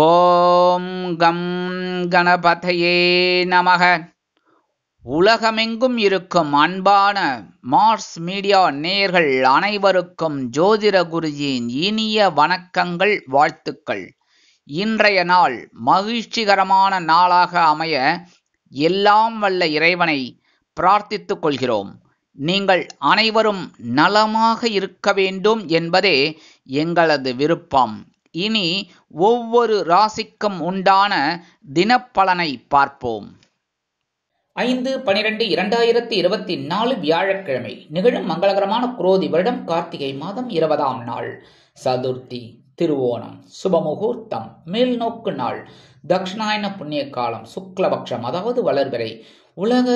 ஓம் come கணபதையே நமக. உலகமெங்கும் இருக்கும் அன்பான மார்ஸ் மீடியா நேயர்கள் அனைவருக்கும் ஜோதிட குருஜியின் இனிய வணக்கங்கள், வாழ்த்துக்கள். இன்றைய நாள் மகிழ்ச்சிகரமான நாளாக அமைய எல்லாம் வல்ல இறைவனை பிரார்த்தித்துக் கொள்கிறோம். நீங்கள் அனைவரும் நலமாக இருக்க வேண்டும் என்பதே எங்களது விருப்பம். இனி ஒவ்வொரு ராசிக்கும் உண்டான தினப்பலனை பார்ப்போம். 5/12/2024 வியாழக்கிழமை நிகழும் மங்களகரமான குரோதி வருடம் கார்த்திகை மாதம் 20ஆம் நாள், சதுர்த்தி, திருவோணம், சுபமுகூர்த்தம், மேல்நோக்கு நாள், தக்ஷணாயன புண்ணிய காலம், சுக்லபக்ஷம் அதாவது வளர்பிறை, உலக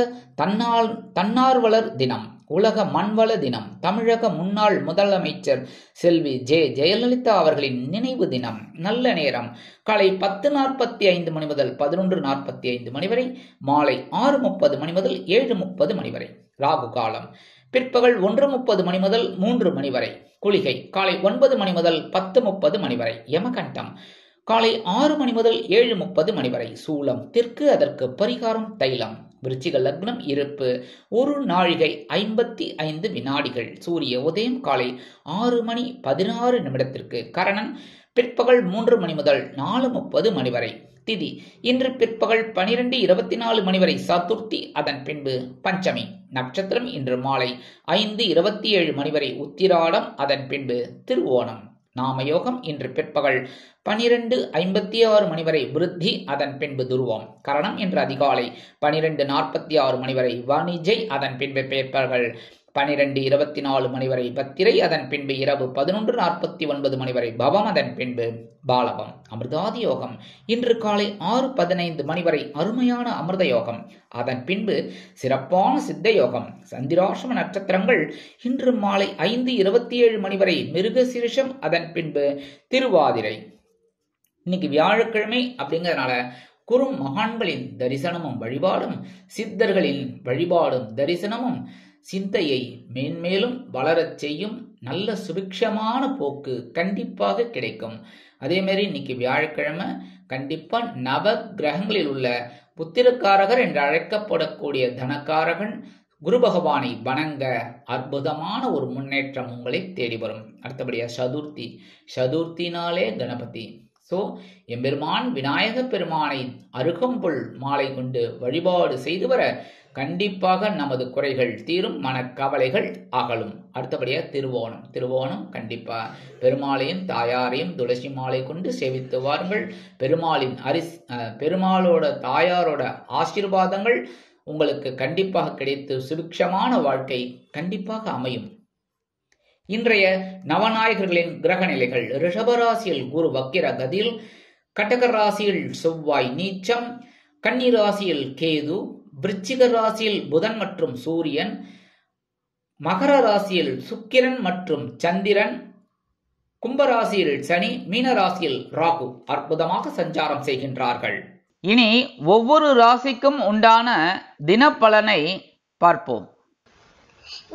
தன்னார்வலர் தினம், உலக மண்வள தினம், தமிழக முன்னாள் முதலமைச்சர் செல்வி ஜெயலலிதா அவர்களின் நினைவு தினம். நல்ல நேரம் காலை 10:45 மணி முதல் 11:45 மணி வரை, மாலை 6:30 மணி முதல் 7:30 மணி வரை. ராகு காலம் பிற்பகல் 1:30 மணி முதல் 3 மணி வரை. குளிகை காலை 9 மணி முதல் 10:30 மணி வரை. யமகண்டம் காலை 6 மணி முதல் 7:30 மணி வரை. சூலம் தெற்கு, அதற்கு பரிகாரம் தைலம். விருச்சிக லக்னம், இருப்பு 1 நாழிகை 55 வினாடிகள். சூரிய உதயம் காலை 6 மணி 16 நிமிடத்திற்கு. கரணன் பிற்பகல் 3 மணி முதல் 4:30 மணி வரை. திதி இன்று பிற்பகல் 12:24 மணி வரை சதுர்த்தி, அதன் பின்பு பஞ்சமி. நட்சத்திரம் இன்று மாலை 5:27 மணி வரை உத்திராடம், அதன் பின்பு திருவோணம். நாமயோகம் இன்று பிற்பகல் 12:56 மணி வரை விருத்தி, அதன் பின்பு துருவம். கரணம் இன்று அதிகாலை 12:46 மணி வரை வாணிஜை, அதன் பின்பு பிற்பகல் 12:24 மணி வரை பத்திரை, அதன் பின்பு இரவு 11:49 மணி வரை பவம், அதன் பின்பு பாலவம். அமிர்தாதி யோகம் இன்று காலை 6:15 மணி வரை அருமையான அமிர்த யோகம், அதன் பின்பு சிறப்பான சித்த யோகம். சந்திராசிரம நட்சத்திரங்கள் இன்று மாலை 5:27 மணி வரை மிருகசீரிஷம், அதன் பின்பு திருவாதிரை. இன்னைக்கு வியாழக்கிழமை அப்படிங்கிறதுனால குறும் மகான்களின் தரிசனமும் வழிபாடும், சித்தர்களின் வழிபாடும் தரிசனமும் சிந்தையை மேன்மேலும் வளரச் செய்யும். நல்ல சுபிக்ஷமான போக்கு கண்டிப்பாக கிடைக்கும். அதே மாதிரி இன்னைக்கு வியாழக்கிழமை கண்டிப்பா நவ கிரகங்களில் உள்ள புத்திரக்காரகர் என்று அழைக்கப்படக்கூடிய தனக்காரகன் குரு பகவானை வணங்க அற்புதமான ஒரு முன்னேற்றம் உங்களை தேடி வரும். அடுத்தபடியா சதுர்த்தினாலே கணபதி. எம்பெருமான் விநாயக பெருமானை அருகம்புல் மாலை கொண்டு வழிபாடு செய்து வர கண்டிப்பாக நமது குறைகள் தீரும், மனக்கவலைகள் அகலும். அடுத்தபடியா திருவோணம் கண்டிப்பா பெருமாளையும் தாயாரையும் துளசி மாலை கொண்டு சேவித்து வாருங்கள். பெருமாளோட தாயாரோட ஆசீர்வாதங்கள் உங்களுக்கு கண்டிப்பாக கிடைத்து சுபிக்ஷமான வாழ்க்கை கண்டிப்பாக அமையும். இன்றைய நவநாயகர்களின் கிரக நிலைகள்: ரிஷபராசியில் குரு வக்கிர கதியில், கடக ராசியில் செவ்வாய் நீச்சம், கன்னி ராசியில் கேது, விருச்சிக ராசியில் புதன் மற்றும் சூரியன், மகர ராசியில் சுக்கிரன் மற்றும் சந்திரன், கும்பராசியில் சனி, மீன ராசியில் ராகு அற்புதமாக சஞ்சாரம் செய்கின்றார்கள். இனி ஒவ்வொரு ராசிக்கும் உண்டான தினப்பலனை பார்ப்போம்.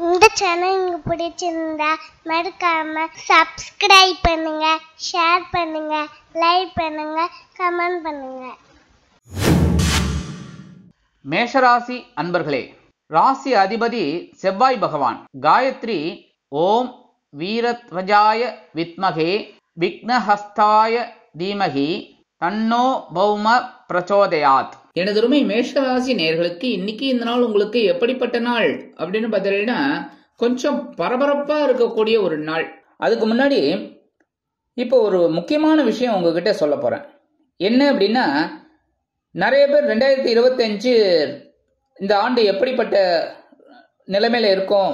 இந்த சேனல் உங்களுக்கு பிடிச்சிருந்தா மறக்காம சப்ஸ்கிரைப் பண்ணுங்க, ஷேர் பண்ணுங்க, லைக் பண்ணுங்க, கமெண்ட் பண்ணுங்க. மேஷராசி அன்பர்களே, ராசி அதிபதி செவ்வாய் பகவான். காயத்ரி ஓம் வீரத்வஜாய வித்மகே விக்னஹஸ்தாய தீமகி தன்னோ பௌம பிரச்சோதயாத். எனதுருமை மேஷராசி நேயர்களுக்கு இன்னைக்கு இந்த நாள் உங்களுக்கு எப்படிப்பட்ட நாள் அப்படின்னு பார்த்தீங்கன்னா கொஞ்சம் பரபரப்பா இருக்கக்கூடிய ஒரு நாள். அதுக்கு முன்னாடி இப்போ ஒரு முக்கியமான விஷயம் உங்ககிட்ட சொல்ல போறேன். என்ன அப்படின்னா, நிறைய பேர் 2025 இந்த ஆண்டு எப்படிப்பட்ட நிலைமையில இருக்கும்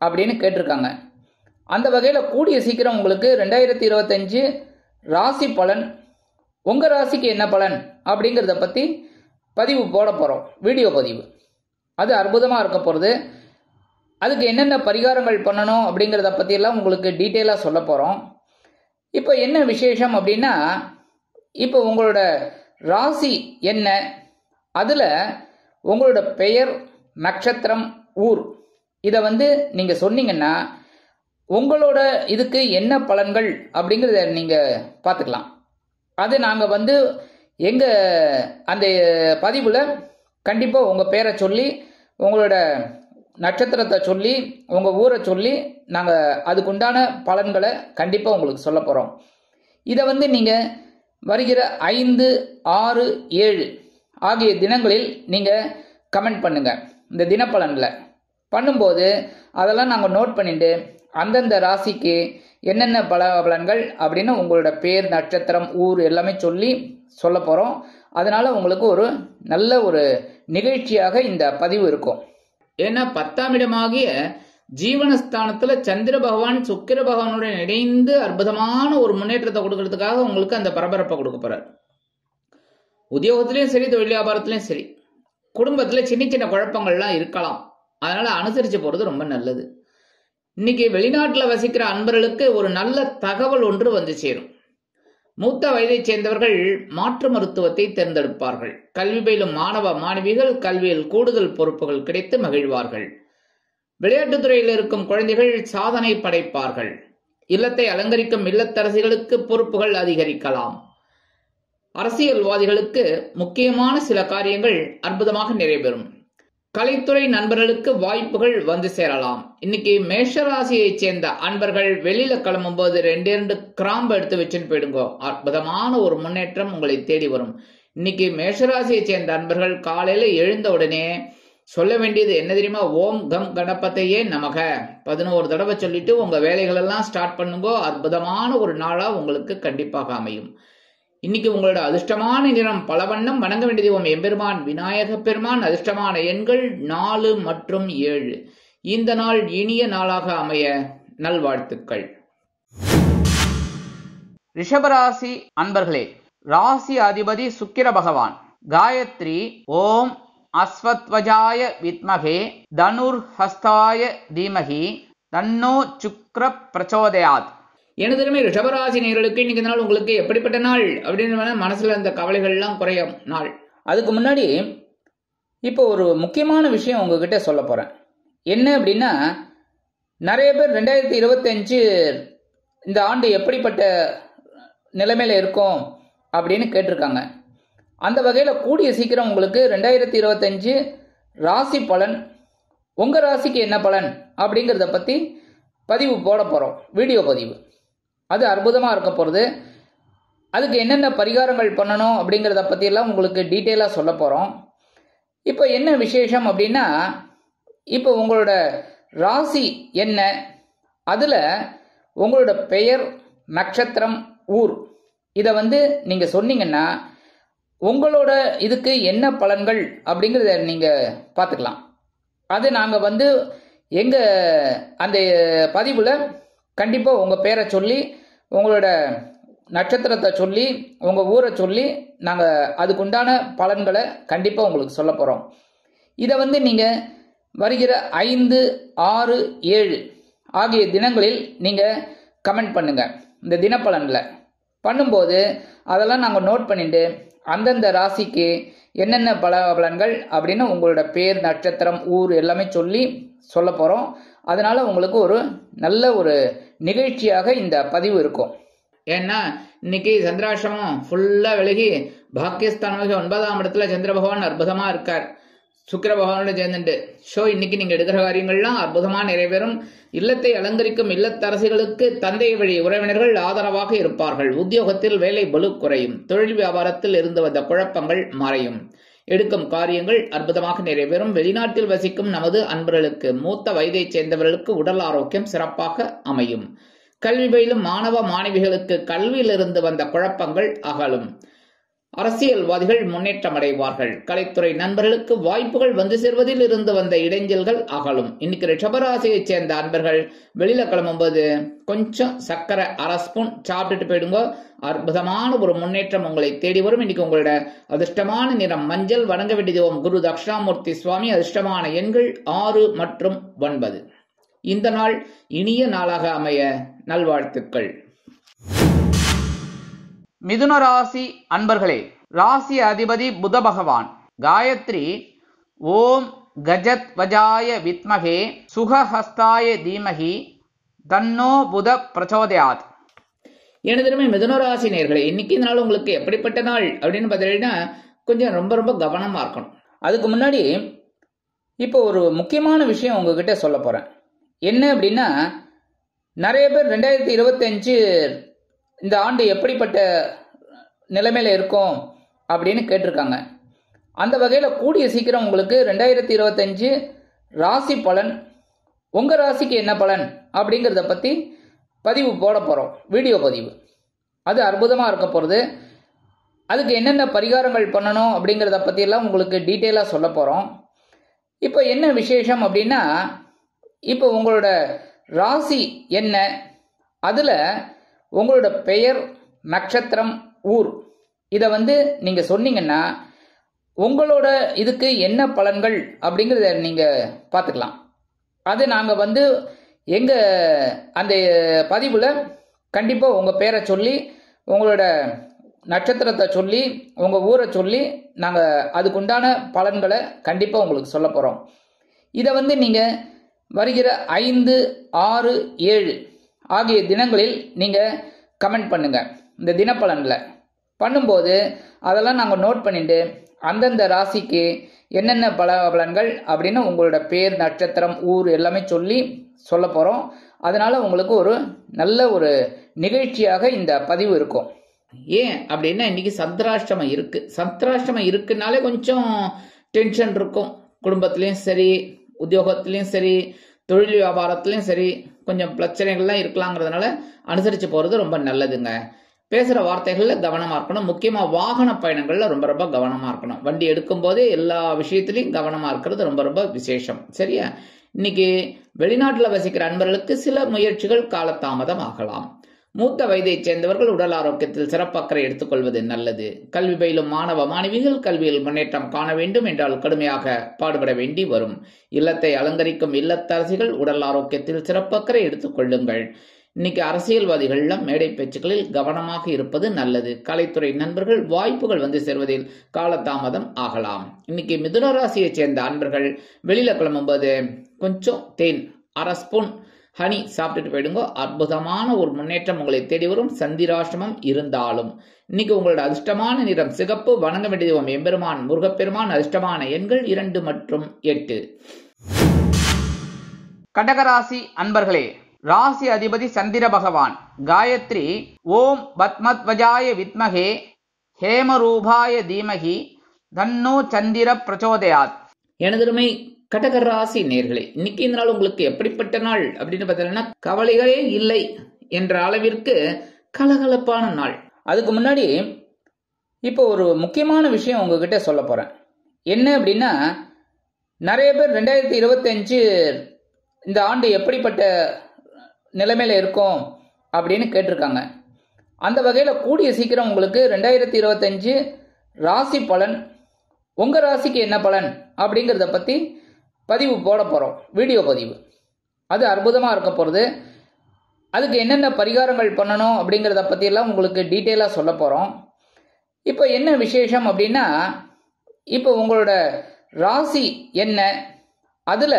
அப்படின்னு கேட்டிருக்காங்க. அந்த வகையில் கூடிய சீக்கிரம் உங்களுக்கு 2025 ராசி பலன், உங்க ராசிக்கு என்ன பலன் அப்படிங்கிறத பத்தி பதிவு போட போறோம், வீடியோ பதிவு. அது அற்புதமா இருக்க போறது. அதுக்கு என்னென்ன பரிகாரங்கள் பண்ணணும் அப்படிங்கிறத பத்தி எல்லாம் உங்களுக்கு டீட்டெயிலா சொல்ல போறோம். இப்போ என்ன விசேஷம் அப்படின்னா, இப்போ உங்களோட ராசி என்ன, அதுல உங்களோட பெயர், நட்சத்திரம், ஊர் இதை நீங்க சொன்னீங்கன்னா உங்களோட இதுக்கு என்ன பலன்கள் அப்படிங்கிறத நீங்க பார்த்துக்கலாம். அது நாங்கள் வந்து எங்கள் அந்த பதிவில் கண்டிப்பாக உங்கள் பேரை சொல்லி உங்களோட நட்சத்திரத்தை சொல்லி உங்கள் ஊரை சொல்லி நாங்கள் அதுக்குண்டான பலன்களை கண்டிப்பாக உங்களுக்கு சொல்ல போகிறோம். இதை வந்து நீங்கள் வருகிற 5, 6, 7 ஆகிய தினங்களில் நீங்கள் கமெண்ட் பண்ணுங்கள். இந்த தினப்பலனில் பண்ணும்போது அதெல்லாம் நாங்கள் நோட் பண்ணிட்டு அந்தந்த ராசிக்கு என்னென்ன பலன்கள் அப்படின்னு உங்களோட பேர், நட்சத்திரம், ஊர் எல்லாமே சொல்லி சொல்ல போகிறோம். அதனால் உங்களுக்கு ஒரு நல்ல ஒரு நிகழ்ச்சியாக இந்த பதிவு இருக்கும். ஏன்னா 10ஆம் இடமாகிய ஜீவனஸ்தானத்தில் சந்திர பகவான் சுக்கிர பகவானுடன் இணைந்து அற்புதமான ஒரு முன்னேற்றத்தை கொடுக்கறதுக்காக உங்களுக்கு அந்த பரபரப்பை கொடுக்க போறார். உத்தியோகத்திலையும் சரி, தொழில் வியாபாரத்திலையும் சரி, குடும்பத்தில் சின்ன சின்ன குழப்பங்கள்லாம் இருக்கலாம். அதனால அனுசரித்து போறது ரொம்ப நல்லது. இன்னைக்கு வெளிநாட்டில் வசிக்கிற அன்பர்களுக்கு ஒரு நல்ல தகவல் ஒன்று வந்து சேரும். மூத்த வயதைச் சேர்ந்தவர்கள் மாற்று மருத்துவத்தை தேர்ந்தெடுப்பார்கள். கல்வி பயிலும் மாணவ மாணவிகள் கல்வியில் கூடுதல் பொறுப்புகள் கிடைத்து மகிழ்வார்கள். விளையாட்டுத் துறையில் இருக்கும் குழந்தைகள் சாதனை படைப்பார்கள். இல்லத்தை அலங்கரிக்கும் இல்லத்தரசிகளுக்கு பொறுப்புகள் அதிகரிக்கலாம். அரசியல்வாதிகளுக்கு முக்கியமான சில காரியங்கள் அற்புதமாக நிறைவேறும். கலைத்துறை நண்பர்களுக்கு வாய்ப்புகள் வந்து சேரலாம். இன்னைக்கு மேஷராசியைச் சேர்ந்த அன்பர்கள் வெளியில கிளம்பும் போது 2 கிராம்பு எடுத்து வச்சுன்னு போயிடுங்க. அற்புதமான ஒரு முன்னேற்றம் உங்களை தேடி வரும். இன்னைக்கு மேஷராசியைச் சேர்ந்த அன்பர்கள் காலையில எழுந்த உடனே சொல்ல வேண்டியது என்ன தெரியுமா? ஓம் கம் கணபதையே நமக 11 தடவை சொல்லிட்டு உங்க வேலைகள் எல்லாம் ஸ்டார்ட் பண்ணுங்க. அற்புதமான ஒரு நாளா உங்களுக்கு கண்டிப்பாக அமையும். இன்னைக்கு உங்களோட அதிர்ஷ்டமான நிறம் பலவண்ணம். வணங்க வேண்டிய தெய்வம் எம்பெருமான் விநாயக பெருமான். அதிர்ஷ்டமான எண்கள் 4 மற்றும் 7. இந்த நாள் இனிய நாளாக அமைய நல்வாழ்த்துக்கள். ரிஷபராசி அன்பர்களே, ராசி அதிபதி சுக்கிர பகவான். காயத்ரி ஓம் அஸ்வத்வஜாய வித்மகே தனுர் ஹஸ்தாய தீமகி தன்னோ சுக்ர பிரச்சோதயாத். எனதுமே ரிஷபராசி நேயர்களுக்கு இன்னைக்கு நாள் உங்களுக்கு எப்படிப்பட்ட நாள் அப்படின்னு மனசுல இந்த கவலைகள் எல்லாம் குறையும் நாள். அதுக்கு முன்னாடி இப்போ ஒரு முக்கியமான விஷயம் உங்ககிட்ட சொல்ல போறேன். என்ன அப்படின்னா, நிறைய பேர் 2025 இந்த ஆண்டு எப்படிப்பட்ட நிலைமையில இருக்கும் அப்படின்னு கேட்டிருக்காங்க. அந்த வகையில் கூடிய சீக்கிரம் உங்களுக்கு 2025 ராசி பலன், உங்க ராசிக்கு என்ன பலன் அப்படிங்கிறத பத்தி பதிவு போட போறோம். வீடியோ பதிவு அது அற்புதமாக இருக்க போகிறது. அதுக்கு என்னென்ன பரிகாரங்கள் பண்ணணும் அப்படிங்கிறத பற்றியெல்லாம் உங்களுக்கு டீட்டெயிலாக சொல்ல போகிறோம். இப்போ என்ன விசேஷம் அப்படின்னா, இப்போ உங்களோட ராசி என்ன, அதில் உங்களோட பெயர், நட்சத்திரம், ஊர் இதை வந்து நீங்கள் சொன்னீங்கன்னா உங்களோட இதுக்கு என்ன பலன்கள் அப்படிங்கிறத நீங்கள் பார்த்துக்கலாம். அது நாங்கள் வந்து எங்கள் அந்த பதிவில் கண்டிப்பாக உங்கள் பேரை சொல்லி உங்களோட நட்சத்திரத்தை சொல்லி உங்கள் ஊரை சொல்லி நாங்கள் அதுக்குண்டான பலன்களை கண்டிப்பாக உங்களுக்கு சொல்ல போகிறோம். இதை வந்து நீங்கள் வருகிற 5, 6, 7 ஆகிய தினங்களில் நீங்கள் கமெண்ட் பண்ணுங்கள். இந்த தினப்பலனில் பண்ணும்போது அதெல்லாம் நாங்கள் நோட் பண்ணிட்டு அந்தந்த ராசிக்கு என்னென்ன பலன்கள் அப்படின்னு உங்களோட பேர், நட்சத்திரம், ஊர் எல்லாமே சொல்லி சொல்ல போகிறோம். அதனால உங்களுக்கு ஒரு நல்ல ஒரு நிகழ்ச்சியாக இந்த பதிவு இருக்கும். ஏன்னா இன்னைக்கு சந்திராசிரமம் ஃபுல்லா விலகி பாக்கியஸ்தானமாக 9ஆம் இடத்துல சந்திர பகவான் அற்புதமா இருக்கார். சுக்கிர பகவானோட சேர்ந்துட்டு இன்னைக்கு நீங்க எடுக்கிற காரியங்கள்லாம் அற்புதமா நிறைவேறும். இல்லத்தை அலங்கரிக்கும் இல்லத்தரசிகளுக்கு தந்தை வழி உறவினர்கள் ஆதரவாக இருப்பார்கள். உத்தியோகத்தில் வேலை பளு குறையும். தொழில் வியாபாரத்தில் இருந்து வந்த குழப்பங்கள் மறையும். எடுக்கும் காரியங்கள் அற்புதமாக நிறைவேறும். வெளிநாட்டில் வசிக்கும் நமது அன்பர்களுக்கு, மூத்த வயதைச் சேர்ந்தவர்களுக்கு உடல் ஆரோக்கியம் சிறப்பாக அமையும். கல்வி பயிலும் மாணவ மாணவிகளுக்கு கல்வியிலிருந்து வந்த குழப்பங்கள் அகலும். அரசியல்வாதிகள் முன்னேற்றம் அடைவார்கள். கலைத்துறை நண்பர்களுக்கு வாய்ப்புகள் வந்து சேர்வதில் இருந்து வந்த இடைஞ்சல்கள் அகலும். இன்னைக்கு ரிஷபராசியைச் சேர்ந்த அன்பர்கள் வெளியில கிளம்பும்போது கொஞ்சம் சர்க்கரை 1/2 ஸ்பூன் சாப்பிட்டுட்டு போயிடுங்க. அற்புதமான ஒரு முன்னேற்றம் உங்களை தேடி வரும். இன்னைக்கு உங்களோட அதிர்ஷ்டமான நிறம் மஞ்சள். வணங்க வேண்டிய தெய்வம் குரு தட்சிணாமூர்த்தி சுவாமி. அதிர்ஷ்டமான எண்கள் 6 மற்றும் 9. இந்த நாள் இனிய நாளாக அமைய நல்வாழ்த்துக்கள். மிதுன ராசி அன்பர்களே, ராசி அதிபதி புத பகவான். காயத்ரி ஓம் கஜத் வஜாய வித்மகே சுகஹஸ்தாய தீமகி தன்னோ புத பிரச்சோதயாத். எனதுமே மிதுனராசி நேயர்களே, இன்னைக்கு இந்த நாள் உங்களுக்கு எப்படிப்பட்ட நாள் அப்படின்னு பார்த்தீங்கன்னா கொஞ்சம் ரொம்ப ரொம்ப கவனமா இருக்கணும். அதுக்கு முன்னாடி இப்போ ஒரு முக்கியமான விஷயம் உங்ககிட்ட சொல்ல போறேன். என்ன அப்படின்னா, நிறைய பேர் 2025 இந்த ஆண்டு எப்படிப்பட்ட நிலைமையில இருக்கும் அப்படின்னு கேட்டிருக்காங்க. அந்த வகையில் கூடிய சீக்கிரம் உங்களுக்கு 2025 ராசி பலன், உங்க ராசிக்கு என்ன பலன் அப்படிங்கிறத பத்தி பதிவு போட போறோம், வீடியோ பதிவு. அது அற்புதமா இருக்க போறது. அதுக்கு என்னென்ன பரிகாரங்கள் பண்ணணும் அப்படிங்கிறத பத்தி எல்லாம் உங்களுக்கு டீட்டெயிலா சொல்ல போறோம். இப்போ என்ன விசேஷம் அப்படின்னா, இப்போ உங்களோட ராசி என்ன, அதுல உங்களோட பெயர், நட்சத்திரம், ஊர் இதை நீங்க சொன்னீங்கன்னா உங்களோட இதுக்கு என்ன பலன்கள் அப்படிங்கிறத நீங்க பார்த்துக்கலாம். அது நாங்க எங்க அந்த பதிவுல கண்டிப்பா உங்க பேரை சொல்லி, உங்களோட நட்சத்திரத்தை சொல்லி, உங்க ஊரை சொல்லி நாங்க அதுக்குண்டான பலன்களை கண்டிப்பா உங்களுக்கு சொல்ல போறோம். இதை நீங்க வருகிற 5, 6, 7 ஆகிய தினங்களில் நீங்க கமெண்ட் பண்ணுங்க. இந்த தினப்பலன்ல பண்ணும்போது அதெல்லாம் நாங்கள் நோட் பண்ணிட்டு அந்தந்த ராசிக்கு என்னென்ன பலன்கள் அப்படின்னு உங்களோட பேர், நட்சத்திரம், ஊர் எல்லாமே சொல்லி சொல்ல போறோம். அதனால உங்களுக்கு ஒரு நல்ல ஒரு நிகழ்ச்சியாக இந்த பதிவு இருக்கும். ஏன் அப்படின்னா இன்னைக்கு சந்திராஷ்டமம் இருக்கு. சந்திராஷ்டமம் இருக்குனாலே கொஞ்சம் டென்ஷன் இருக்கும். குடும்பத்திலையும் சரி, உத்தியோகத்திலையும் சரி, தொழில் வியாபாரத்திலையும் சரி, கொஞ்சம் பிரச்சனைகள்லாம் இருக்கலாங்கிறதுனால அனுசரித்து போகிறது ரொம்ப நல்லதுங்க. பேசுகிற வார்த்தைகளில் கவனமாக இருக்கணும். முக்கியமாக வாகன பயணங்களில் ரொம்ப ரொம்ப கவனமாக இருக்கணும். வண்டி எடுக்கும் போதே எல்லா விஷயத்திலையும் கவனமாக இருக்கிறது ரொம்ப ரொம்ப விசேஷம். சரியா? இன்னைக்கு வெளிநாட்டில் வசிக்கிற அன்பர்களுக்கு சில முயற்சிகள் காலதாமதம் ஆகலாம். மூத்த வயதைச் சேர்ந்தவர்கள் உடல் ஆரோக்கியத்தில் சிறப்பக்கறை எடுத்துக்கொள்வது நல்லது. கல்வி பயிலும் மாணவ மாணவிகள் கல்வியில் முன்னேற்றம் காண வேண்டும் என்றால் கடுமையாக பாடுபட வேண்டி வரும். இல்லத்தை அலங்கரிக்கும் இல்லத்தரசிகள் உடல் ஆரோக்கியத்தில் சிறப்பக்கறை எடுத்துக்கொள்ளுங்கள். இன்னைக்கு அரசியல்வாதிகளிடம் மேடை பேச்சுக்களில் கவனமாக இருப்பது நல்லது. கலைத்துறை நண்பர்கள் வாய்ப்புகள் சேர்வதில் காலதாமதம் ஆகலாம். இன்னைக்கு மிதுன ராசியை சேர்ந்த அன்பர்கள் வெளியில கிளம்பும்போது கொஞ்சம் தேன், 1/2 ஸ்பூன் ஹனி சாப்பிட்டுட்டு போயிடுங்க. அற்புதமான ஒரு முன்னேற்றம் உங்களை தேடி வரும். சந்திராஷ்டமம் இருந்தாலும் இன்னைக்கு உங்களோட அதிர்ஷ்டமான நிறம் சிகப்பு. வணங்க வேண்டிய தெய்வம் எம்பெருமான் முருகப்பெருமான். அதிர்ஷ்டமான எண்கள் 2 மற்றும் 8. கடகராசி அன்பர்களே, ராசி அதிபதி சந்திர பகவான். காயத்ரி ஓம் பத்மத்வஜாய வித்மகே ஹேமரூபாய தீமகி தன்னோ சந்திர பிரச்சோதயாத். எனதுமை கடகராசி நேர்களே, இன்னைக்கு இந்த நாள் உங்களுக்கு எப்படிப்பட்ட நாள் அப்படின்னு பார்த்தீங்கன்னா கவலைகளே இல்லை என்ற அளவிற்கு கலகலப்பான நாள். அதுக்கு முன்னாடி இப்போ ஒரு முக்கியமான விஷயம் உங்ககிட்ட சொல்ல போறேன். என்ன அப்படின்னா, நிறைய பேர் 2025 இந்த ஆண்டு எப்படிப்பட்ட நிலைமையில இருக்கும் அப்படின்னு கேட்டிருக்காங்க. அந்த வகையில் கூடிய சீக்கிரம் உங்களுக்கு 2025 ராசி பலன், உங்க ராசிக்கு என்ன பலன் அப்படிங்கிறத பத்தி பதிவு போட போறோம், வீடியோ பதிவு. அது அற்புதமா இருக்க போறது. அதுக்கு என்னென்ன பரிகாரங்கள் பண்ணணும் அப்படிங்கிறத பத்தி எல்லாம் உங்களுக்கு டீட்டெயிலா சொல்ல போறோம். இப்போ என்ன விசேஷம் அப்படின்னா, இப்போ உங்களோட ராசி என்ன, அதுல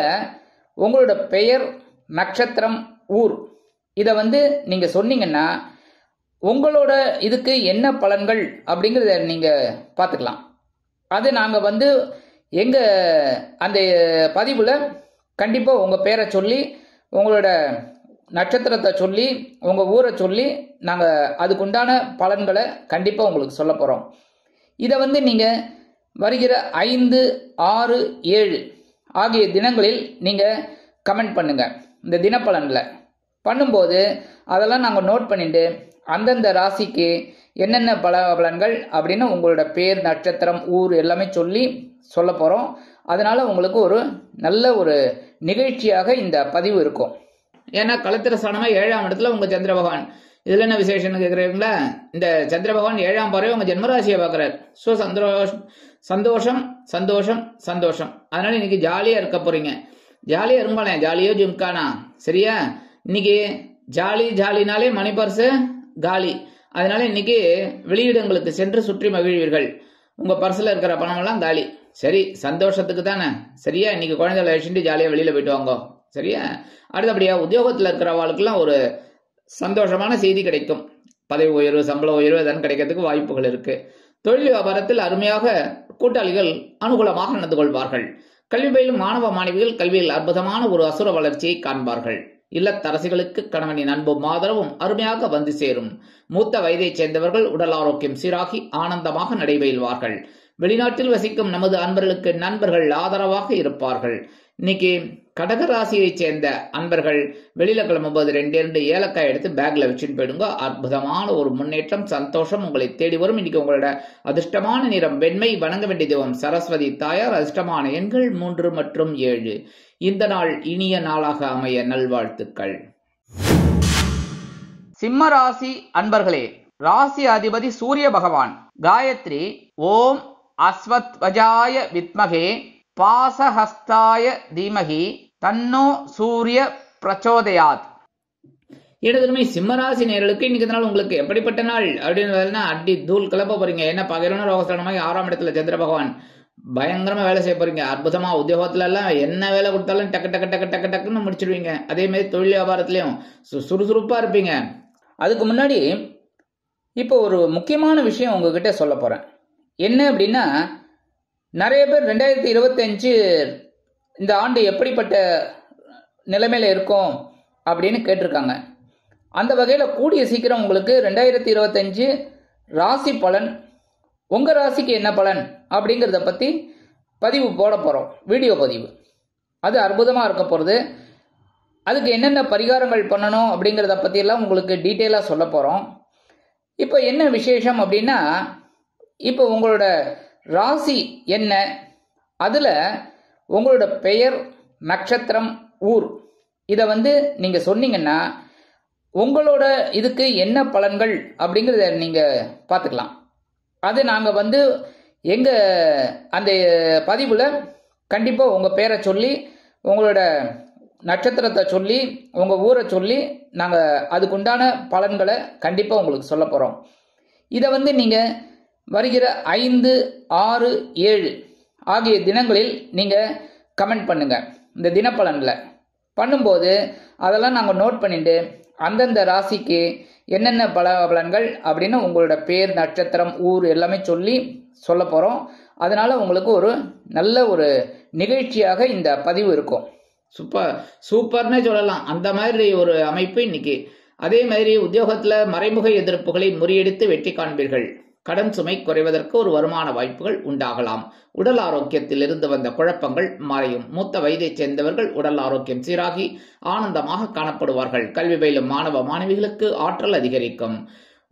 உங்களோட பெயர், நட்சத்திரம், ஊர் இதை நீங்க சொன்னீங்கன்னா உங்களோட இதுக்கு என்ன பலன்கள் அப்படிங்கிறத நீங்க பார்த்துக்கலாம். அது நாங்க எங்க அந்த பதிவுல கண்டிப்பா உங்க பேரை சொல்லி, உங்களோட நட்சத்திரத்தை சொல்லி, உங்க ஊரை சொல்லி நாங்க அதுக்குண்டான பலன்களை கண்டிப்பா உங்களுக்கு சொல்ல போறோம். இதை நீங்க வருகிற 5, 6, 7 ஆகிய தினங்களில் நீங்க கமெண்ட் பண்ணுங்க. இந்த தினப்பலன்ல பண்ணும்போது அதெல்லாம் நாங்கள் நோட் பண்ணிட்டு அந்தந்த ராசிக்கு என்னென்ன பலன்கள் அப்படின்னு உங்களோட பேர், நட்சத்திரம், ஊர் எல்லாமே சொல்லி சொல்ல போறோம். அதனால உங்களுக்கு ஒரு நல்ல ஒரு நிகழ்ச்சியாக இந்த பதிவு இருக்கும். ஏன்னா களத்திர ஸ்தானமா 7ஆம் இடத்துல உங்க சந்திர பகவான். இதுல என்ன விசேஷம்னு கேட்குறீங்களா? இந்த சந்திர பகவான் 7ஆம் பார்வை உங்க ஜென்மராசியை பார்க்குறாரு. ஸோ சந்தோஷம் சந்தோஷம் சந்தோஷம். அதனால இன்னைக்கு ஜாலியா இருக்க போறீங்க. ஜாலியா இருங்களேன், ஜாலியோ ஜிம்கானா. சரியா? இன்னைக்கு ஜாலினாலே மணி பர்ஸ் காலி. அதனால இன்னைக்கு வெளியிடங்களுக்கு சென்று சுற்றி மகிழ்வீர்கள். உங்க பர்ஸ்ல இருக்கிற பணம் எல்லாம் காலி. சரி, சந்தோஷத்துக்கு தானே. சரியா? இன்னைக்கு குழந்தைகளை வச்சுட்டு ஜாலியா வெளியில போயிட்டு வாங்க. சரியா? அடுத்தபடியா உத்தியோகத்துல இருக்கிறவங்களுக்குலாம் ஒரு சந்தோஷமான செய்தி கிடைக்கும். பதவி உயர்வு, சம்பள உயர்வு இதன் கிடைக்கிறதுக்கு வாய்ப்புகள் இருக்கு. தொழில் வியாபாரத்தில் அருமையாக கூட்டாளிகள் அனுகூலமாக நடந்து கொள்வார்கள். கல்வி பயிலும் மாணவ மாணவிகள் கல்வியில் அற்புதமான ஒரு அசுர வளர்ச்சியை காண்பார்கள். இல்லத்தரசிகளுக்கு கணவனின் அன்பும் ஆதரவும் அருமையாக வந்து சேரும். மூத்த வயதைச் சேர்ந்தவர்கள் உடல் ஆரோக்கியம் சீராகி ஆனந்தமாக நடைபெறுவார்கள். வெளிநாட்டில் வசிக்கும் நமது அன்பர்களுக்கு நண்பர்கள் ஆதரவாக இருப்பார்கள். இன்னைக்கு கடகராசியைச் சேர்ந்த அன்பர்கள் வெளியில கிளம்பும்போது 2 ஏலக்காய் எடுத்து பேக்ல வச்சுட்டு போயிடுங்க. அற்புதமான ஒரு முன்னேற்றம், சந்தோஷம் உங்களை தேடி வரும். இன்னைக்கு உங்களோட அதிர்ஷ்டமான நிறம் வெண்மை. வணங்க வேண்டிய தெய்வம் சரஸ்வதி தாயார். அதிர்ஷ்டமான எண்கள் 3 மற்றும் 7. இந்த நாள் இனிய நாளாக அமைய நல்வாழ்த்துக்கள். சிம்ம ராசி அன்பர்களே, ராசி அதிபதி சூரிய பகவான். காயத்ரி ஓம் அஸ்வத்வஜாய வித்மகே பாசஹஸ்தாய தீமகி தன்னோ சூரிய பிரச்சோதயாத். இடதுமை சிம்மராசி நேயர்களுக்கு இன்னைக்கு நாள் உங்களுக்கு எப்படிப்பட்ட நாள் அப்படின்னு அடி தூள் கிளப்ப போறீங்க. என்ன பகிரணும் ரோகஸ்தானமாக 6ஆம் இடத்துல சந்திர பகவான் பயங்கரமா வேலை செய்ய போறீங்க. அற்புதமா உத்தியோகத்துல எல்லாம் என்ன வேலை கொடுத்தாலும் டக்கு டக்கு டக்கு டக்கு டக்குன்னு முடிச்சிடுவீங்க. அதே மாதிரி தொழில் வியாபாரத்திலையும் சுறுசுறுப்பா இருப்பீங்க. அதுக்கு முன்னாடி இப்போ ஒரு முக்கியமான விஷயம் உங்ககிட்ட சொல்ல போறேன். என்ன அப்படின்னா, நிறைய பேர் 2025 இந்த ஆண்டு எப்படிப்பட்ட நிலைமையில இருக்கும் அப்படின்னு கேட்டிருக்காங்க. அந்த வகையில் கூடிய சீக்கிரம் உங்களுக்கு 2025 ராசி பலன், உங்க ராசிக்கு என்ன பலன் அப்படிங்கிறத பத்தி பதிவு போட போறோம். வீடியோ பதிவு அது அற்புதமா இருக்க போறது. அதுக்கு என்னென்ன பரிகாரங்கள் பண்ணணும் அப்படிங்கிறத பத்தி எல்லாம் உங்களுக்கு டீட்டெயிலா சொல்ல போறோம். இப்போ என்ன விசேஷம் அப்படின்னா, இப்போ உங்களோட ராசி என்ன, அதுல உங்களோட பெயர், நட்சத்திரம், ஊர் இதை நீங்க சொன்னீங்கன்னா உங்களோட இதுக்கு என்ன பலன்கள் அப்படிங்கிறத நீங்க பார்த்துக்கலாம். அது நாங்க எங்க அந்த பதிவுல கண்டிப்பா உங்க பேரை சொல்லி, உங்களோட நட்சத்திரத்தை சொல்லி, உங்க ஊரை சொல்லி நாங்க அதுக்குண்டான பலன்களை கண்டிப்பா உங்களுக்கு சொல்ல போறோம். இதை நீங்க வருகிற 5, 6, 7 ஆகிய தினங்களில் நீங்க கமெண்ட் பண்ணுங்க. இந்த தினப்பலன்ல பண்ணும்போது அதெல்லாம் நாங்கள் நோட் பண்ணிட்டு அந்தந்த ராசிக்கு என்னென்ன பலன்கள் அப்படின்னு உங்களோட பேர், நட்சத்திரம், ஊர் எல்லாமே சொல்லி சொல்ல போறோம். அதனால உங்களுக்கு ஒரு நல்ல ஒரு நிகழ்ச்சியாக இந்த பதிவு இருக்கும். சூப்பர்னே சொல்லலாம். அந்த மாதிரி ஒரு அமைப்பு இன்னைக்கு. அதே மாதிரி உத்தியோகத்துல மறைமுக எதிர்ப்புகளை முறியடித்து வெற்றி காண்பீர்கள். கடன் சுமை குறைவதற்கு ஒரு வருமான வாய்ப்புகள் உண்டாகலாம். உடல் ஆரோக்கியத்தில் இருந்து வந்த குழப்பங்கள் மறையும். மூத்த வயதைச் சேர்ந்தவர்கள் உடல் ஆரோக்கியம் சீராகி ஆனந்தமாக காணப்படுவார்கள். கல்வி பயிலும் மாணவ மாணவிகளுக்கு ஆற்றல் அதிகரிக்கும்.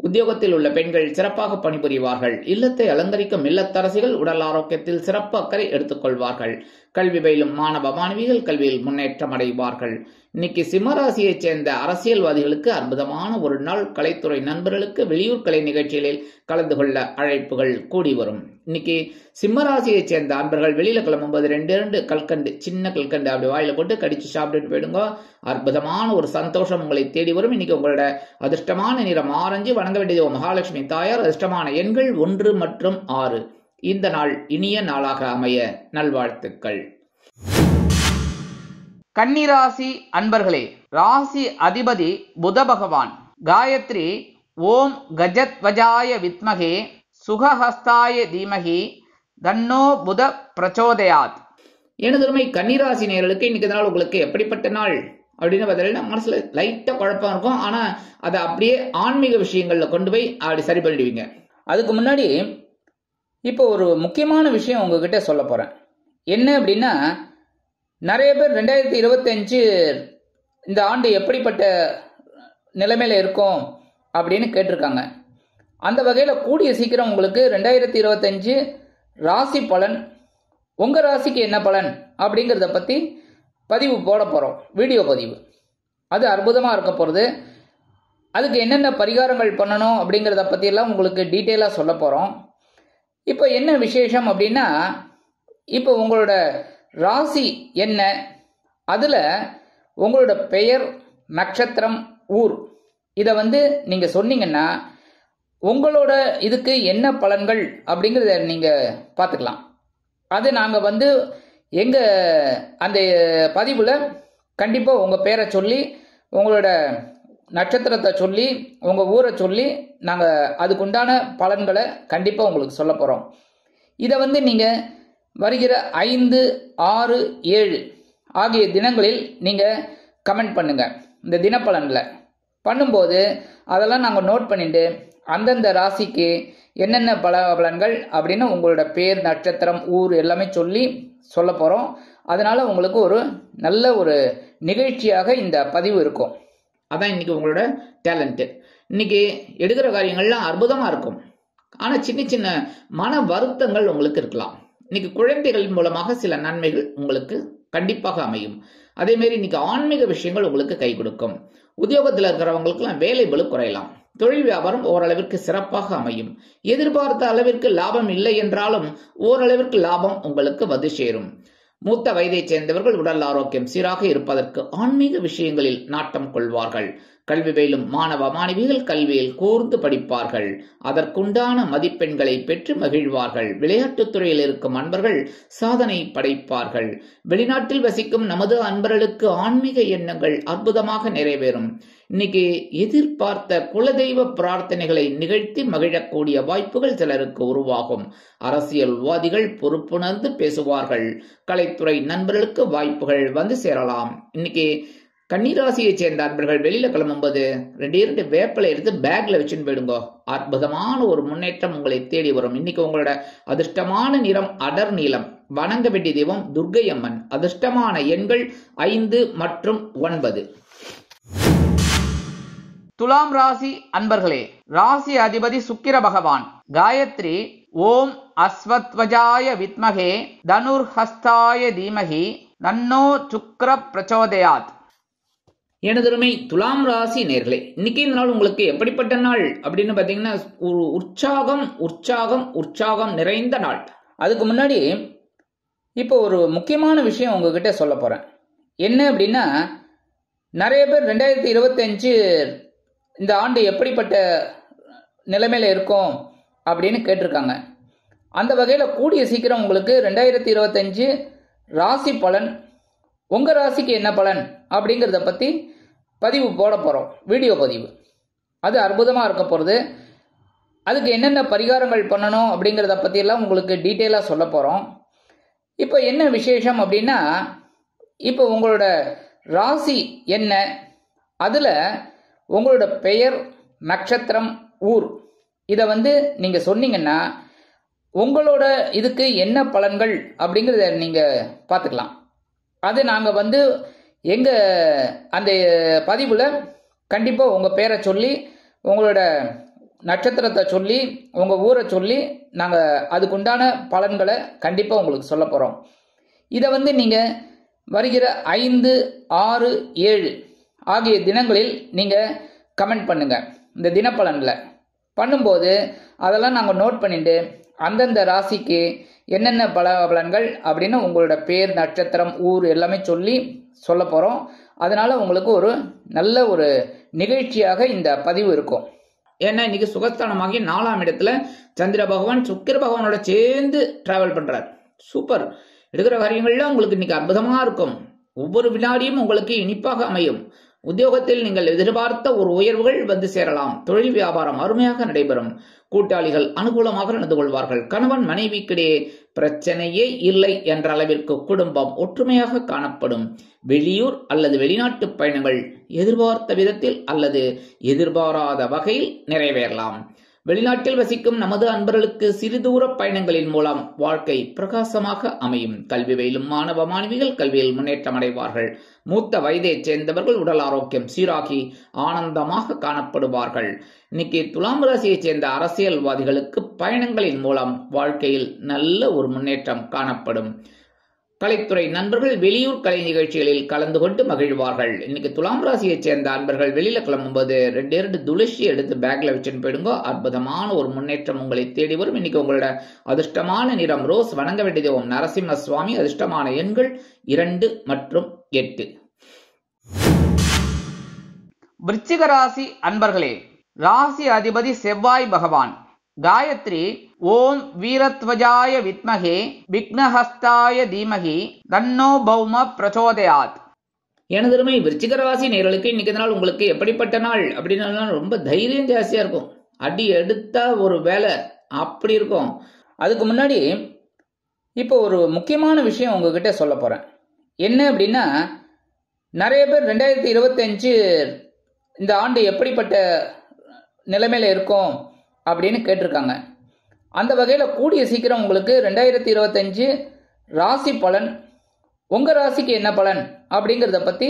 உத்தியோகத்தில் உள்ள பெண்கள் சிறப்பாக பணிபுரிவார்கள். இல்லத்தை அலங்கரிக்கும் இல்லத்தரசிகள் உடல் ஆரோக்கியத்தில் சிறப்பு அக்கறை எடுத்துக்கொள்வார்கள். கல்வி பயிலும் மாணவ மாணவிகள் கல்வியில் முன்னேற்றம் அடைவார்கள். இன்னைக்கு சிம்மராசியைச் சேர்ந்த அரசியல்வாதிகளுக்கு அற்புதமான ஒரு நாள். கலைத்துறை நண்பர்களுக்கு வெளியூர் கலை நிகழ்ச்சிகளில் கலந்து கொள்ள அழைப்புகள் கூடி வரும். இன்னைக்கு சிம்மராசியைச் சேர்ந்த அன்பர்கள் வெளியில கிளம்பும்போது 2 கல்கண்டு, சின்ன கல்கண்டு அப்படி வாயில போட்டு கடிச்சு சாப்பிட்டுட்டு போயிடுங்க. அற்புதமான ஒரு சந்தோஷம் உங்களை தேடி வரும். இன்னைக்கு உங்களோட அதிர்ஷ்டமான நிறம் ஆரஞ்சு. வணங்க வேண்டியது மகாலட்சுமி தாயார். அதிர்ஷ்டமான எண்கள் 1 மற்றும் 6. இந்த நாள் இனிய நாளாக அமைய நல்வாழ்த்துக்கள். கன்னிராசி அன்பர்களே, ராசி அதிபதி புத பகவான். காயத்ரி ஓம் கஜத்வஜாய வித்மகே சுகஹஸ்தாய தீமகி தன்னோ புத பிரச்சோதயாத். எனதுமை கன்னிராசி நேயர்களுக்கு இன்னைக்கு நாள் உங்களுக்கு எப்படிப்பட்ட நாள் அப்படின்னு பார்த்தீங்கன்னா, மனசுல லைட்டா குழப்பம் இருக்கும். ஆனா அதை அப்படியே ஆன்மீக விஷயங்கள்ல கொண்டு போய் அப்படி சரி பண்ணிடுவீங்க. அதுக்கு முன்னாடி இப்போ ஒரு முக்கியமான விஷயம் உங்ககிட்ட சொல்ல போறேன். என்ன அப்படின்னா, நிறைய பேர் 2025 இந்த ஆண்டு எப்படிப்பட்ட நிலைமையில இருக்கும் அப்படின்னு கேட்டிருக்காங்க. அந்த வகையில் கூடிய சீக்கிரம் உங்களுக்கு 2025 ராசி பலன், உங்க ராசிக்கு என்ன பலன் அப்படிங்கிறத பத்தி பதிவு போட போறோம். வீடியோ பதிவு அது அற்புதமா இருக்க போறது. அதுக்கு என்னென்ன பரிகாரங்கள் பண்ணணும் அப்படிங்கிறத பத்தி எல்லாம் உங்களுக்கு டீட்டெயிலா சொல்ல போறோம். இப்போ என்ன விசேஷம் அப்படின்னா, இப்போ உங்களோட ராசி என்ன, அதுல உங்களோட பெயர், நட்சத்திரம், ஊர் இதை நீங்க சொன்னீங்கன்னா உங்களோட இதுக்கு என்ன பலன்கள் அப்படிங்கிறத நீங்க பார்த்துக்கலாம். அது நாங்க எங்க அந்த பதிவுல கண்டிப்பா உங்க பேரை சொல்லி, உங்களோட நட்சத்திரத்தை சொல்லி உங்கள் ஊரை சொல்லி நாங்கள் அதுக்குண்டான பலன்களை கண்டிப்பாக உங்களுக்கு சொல்ல போகிறோம். இதை வந்து நீங்கள் வருகிற 5, 6, 7 ஆகிய தினங்களில் நீங்கள் கமெண்ட் பண்ணுங்கள். இந்த தினப்பலனில் பண்ணும்போது அதெல்லாம் நாங்கள் நோட் பண்ணிட்டு அந்தந்த ராசிக்கு என்னென்ன பலன்கள் அப்படின்னு உங்களோட பேர், நட்சத்திரம், ஊர் எல்லாமே சொல்லி சொல்ல போகிறோம். அதனால உங்களுக்கு ஒரு நல்ல ஒரு நிகழ்ச்சியாக இந்த பதிவு இருக்கும். அதான் இன்னைக்கு உங்களோட டேலண்ட்டு. இன்னைக்கு எடுக்கிற காரியங்கள்லாம் அற்புதமாக இருக்கும். ஆனால் சின்ன சின்ன மன வருத்தங்கள் உங்களுக்கு இருக்கலாம். இன்னைக்கு குழந்தைகள் மூலமாக சில நன்மைகள் உங்களுக்கு கண்டிப்பாக அமையும். அதேமாரி இன்னைக்கு ஆன்மீக விஷயங்கள் உங்களுக்கு கை கொடுக்கும். உத்தியோகத்தில் இருக்கிறவங்களுக்குலாம் வேலை பளு குறையலாம். தொழில் வியாபாரம் ஓரளவிற்கு சிறப்பாக அமையும். எதிர்பார்த்த அளவிற்கு லாபம் இல்லை என்றாலும் ஓரளவிற்கு லாபம் உங்களுக்கு வந்து சேரும். மூத்த வயதைச் சேர்ந்தவர்கள் உடல் ஆரோக்கியம் சீராக இருப்பதற்கு ஆன்மீக விஷயங்களில் நாட்டம் கொள்வார்கள். கல்வி பயிலும் மாணவ மாணவிகள் கல்வியில் கூர்ந்து படிப்பார்கள். அதற்குண்டான மதிப்பெண்களை பெற்று மகிழ்வார்கள். விளையாட்டுத் துறையில் இருக்கும் அன்பர்கள் சாதனை படைப்பார்கள். வெளிநாட்டில் வசிக்கும் நமது அன்பர்களுக்கு ஆன்மீக எண்ணங்கள் அற்புதமாக நிறைவேறும். இன்னைக்கு எதிர்பார்த்த குலதெய்வ பிரார்த்தனைகளை நிகழ்த்தி மகிழக்கூடிய வாய்ப்புகள் சிலருக்கு உருவாகும். அரசியல்வாதிகள் பொறுப்புணர்ந்து பேசுவார்கள். கலைத்துறை நண்பர்களுக்கு வாய்ப்புகள் வந்து சேரலாம். இன்னைக்கு கன்னிராசியை சேர்ந்த அன்பர்கள் வெளியில கிளம்பும்போது 2 வேப்பிலை எடுத்து பேக்ல வச்சுன்னு போயிடுங்க. அற்புதமான ஒரு முன்னேற்றம் உங்களை தேடி வரும். இன்னைக்கு உங்களோட அதிர்ஷ்டமான நிறம் அடர் நீலம். வணங்க வேண்டிய தெய்வம் துர்க்கை அம்மன். அதிர்ஷ்டமான எண்கள் 5 மற்றும் 9. துலாம் ராசி அன்பர்களே, ராசி அதிபதி சுக்கிர பகவான். காயத்ரி ஓம் அஸ்வத்வஜாய வித்மகே தனுர்ஹஸ்தாய தீமகி தன்னோ சுக்கிர பிரச்சோதயாத். எனதருமை துலாம் ராசி நேர்களே, இன்னைக்கு இந்த நாள் உங்களுக்கு எப்படிப்பட்ட நாள் அப்படின்னு பார்த்தீங்கன்னா ஒரு உற்சாகம் நிறைந்த நாள். அதுக்கு முன்னாடி இப்போ ஒரு முக்கியமான விஷயம் உங்ககிட்ட சொல்ல போறேன். என்ன அப்படின்னா, நிறைய பேர் 2025 இந்த ஆண்டு எப்படிப்பட்ட நிலைமையில இருக்கும் அப்படின்னு கேட்டிருக்காங்க. அந்த வகையில் கூடிய சீக்கிரம் உங்களுக்கு 2025 ராசி பலன், உங்கள் ராசிக்கு என்ன பலன் அப்படிங்கிறத பற்றி பதிவு போட போகிறோம். வீடியோ பதிவு அது அற்புதமாக இருக்க போகிறது. அதுக்கு என்னென்ன பரிகாரங்கள் பண்ணணும் அப்படிங்கிறத பற்றியெல்லாம் உங்களுக்கு டீட்டெயிலாக சொல்ல போகிறோம். இப்போ என்ன விசேஷம் அப்படின்னா, இப்போ உங்களோட ராசி என்ன, அதில் உங்களோட பெயர், நட்சத்திரம், ஊர் இதை வந்து நீங்கள் சொன்னீங்கன்னா உங்களோட இதுக்கு என்ன பலன்கள் அப்படிங்கிறத நீங்கள் பார்த்துக்கலாம். அது நாங்கள் வந்து எங்கள் அந்த பதிவில் கண்டிப்பாக உங்கள் பேரை சொல்லி, உங்களோட நட்சத்திரத்தை சொல்லி, உங்கள் ஊரை சொல்லி நாங்கள் அதுக்குண்டான பலன்களை கண்டிப்பாக உங்களுக்கு சொல்ல போகிறோம். இதை வந்து நீங்கள் வருகிற 5, 6, 7 ஆகிய தினங்களில் நீங்கள் கமெண்ட் பண்ணுங்கள். இந்த தினப்பலனில் பண்ணும்போது அதெல்லாம் நாங்கள் நோட் பண்ணிட்டு அந்தந்த ராசிக்கு என்னென்ன பலன்கள் அப்படின்னு உங்களோட பேர், நட்சத்திரம், ஊர் எல்லாமே சொல்லி சொல்ல போகிறோம். அதனால உங்களுக்கு ஒரு நல்ல ஒரு நிகழ்ச்சியாக இந்த பதிவு இருக்கும். ஏன்னா இன்னைக்கு சுகஸ்தானமாகி 4ஆம் இடத்துல சந்திர பகவான் சுக்கிர பகவானோட சேர்ந்து டிராவல் பண்றார். சூப்பர். எடுக்கிற காரியங்கள்லாம் உங்களுக்கு இன்னைக்கு அற்புதமா இருக்கும். ஒவ்வொரு வினாடியும் உங்களுக்கு இனிப்பாக அமையும். உத்தியோகத்தில் நீங்கள் எதிர்பார்த்த ஒரு உயர்வுகள் வந்து சேரலாம். தொழில் வியாபாரம் அருமையாக நடைபெறும். கூட்டாளிகள் அனுகூலமாக நடந்து கொள்வார்கள். கணவன் மனைவிக்கிடையே பிரச்சனையே இல்லை என்ற அளவிற்கு குடும்பம் ஒற்றுமையாக காணப்படும். வெளியூர் அல்லது வெளிநாட்டு பயணங்கள் எதிர்பார்த்த விதத்தில் அல்லது எதிர்பாராத வகையில் நிறைவேறலாம். வெளிநாட்டில் வசிக்கும் நமது அன்பர்களுக்கு சிறுதூர பயணங்களின் மூலம் வாழ்க்கை பிரகாசமாக அமையும். கல்வி பயிலும் மாணவ மாணவிகள் கல்வியில் முன்னேற்றம் அடைவார்கள். மூத்த வயதைச் சேர்ந்தவர்கள் உடல் ஆரோக்கியம் சீராகி ஆனந்தமாக காணப்படுவார்கள். இன்னைக்கு துலாம் ராசியைச் சேர்ந்த அரசியல்வாதிகளுக்கு பயணங்களின் மூலம் வாழ்க்கையில் நல்ல ஒரு முன்னேற்றம் காணப்படும். கலைத்துறை நண்பர்கள் வெளியூர் கலை நிகழ்ச்சிகளில் கலந்து கொண்டு மகிழ்வார்கள். இன்னைக்கு துலாம் ராசியைச் சேர்ந்த அன்பர்கள் வெளியில கிளம்பும்போது 2 துளசி எடுத்து பேக்ல வச்சுன்னு போயிடுங்க. அற்புதமான ஒரு முன்னேற்றம் உங்களை தேடி வரும். இன்னைக்கு உங்களோட அதிர்ஷ்டமான நிறம் ரோஸ். வணங்க வேண்டிய தெய்வம் நரசிம்ம சுவாமி. அதிர்ஷ்டமான எண்கள் 2 மற்றும் 8. விருச்சிக ராசி அன்பர்களே, ராசி அதிபதி செவ்வாய் பகவான். காயத்ரி ஓம் வீரத்வஜாய வித்மகே விக்னஹஸ்தாய தீமகி தன்னோ பௌம பிரச்சோதயாத். எனதருமை விருச்சிக ராசி நேயர்களுக்கு இன்னைக்கு நாள் உங்களுக்கு எப்படிப்பட்ட நாள் அப்படின்னா ரொம்ப தைரியம் ஜாஸ்தியா இருக்கும். அடி எடுத்தா ஒரு வேலை அப்படி இருக்கும். அதுக்கு முன்னாடி இப்போ ஒரு முக்கியமான விஷயம் உங்ககிட்ட சொல்ல போறேன். என்ன அப்படின்னா, நிறைய பேர் 2025 இந்த ஆண்டு எப்படிப்பட்ட நிலைமையில இருக்கும் அப்படின்னு கேட்டிருக்காங்க. அந்த வகையில் கூடிய சீக்கிரம் உங்களுக்கு 2025 ராசி பலன், உங்க ராசிக்கு என்ன பலன் அப்படிங்கிறத பத்தி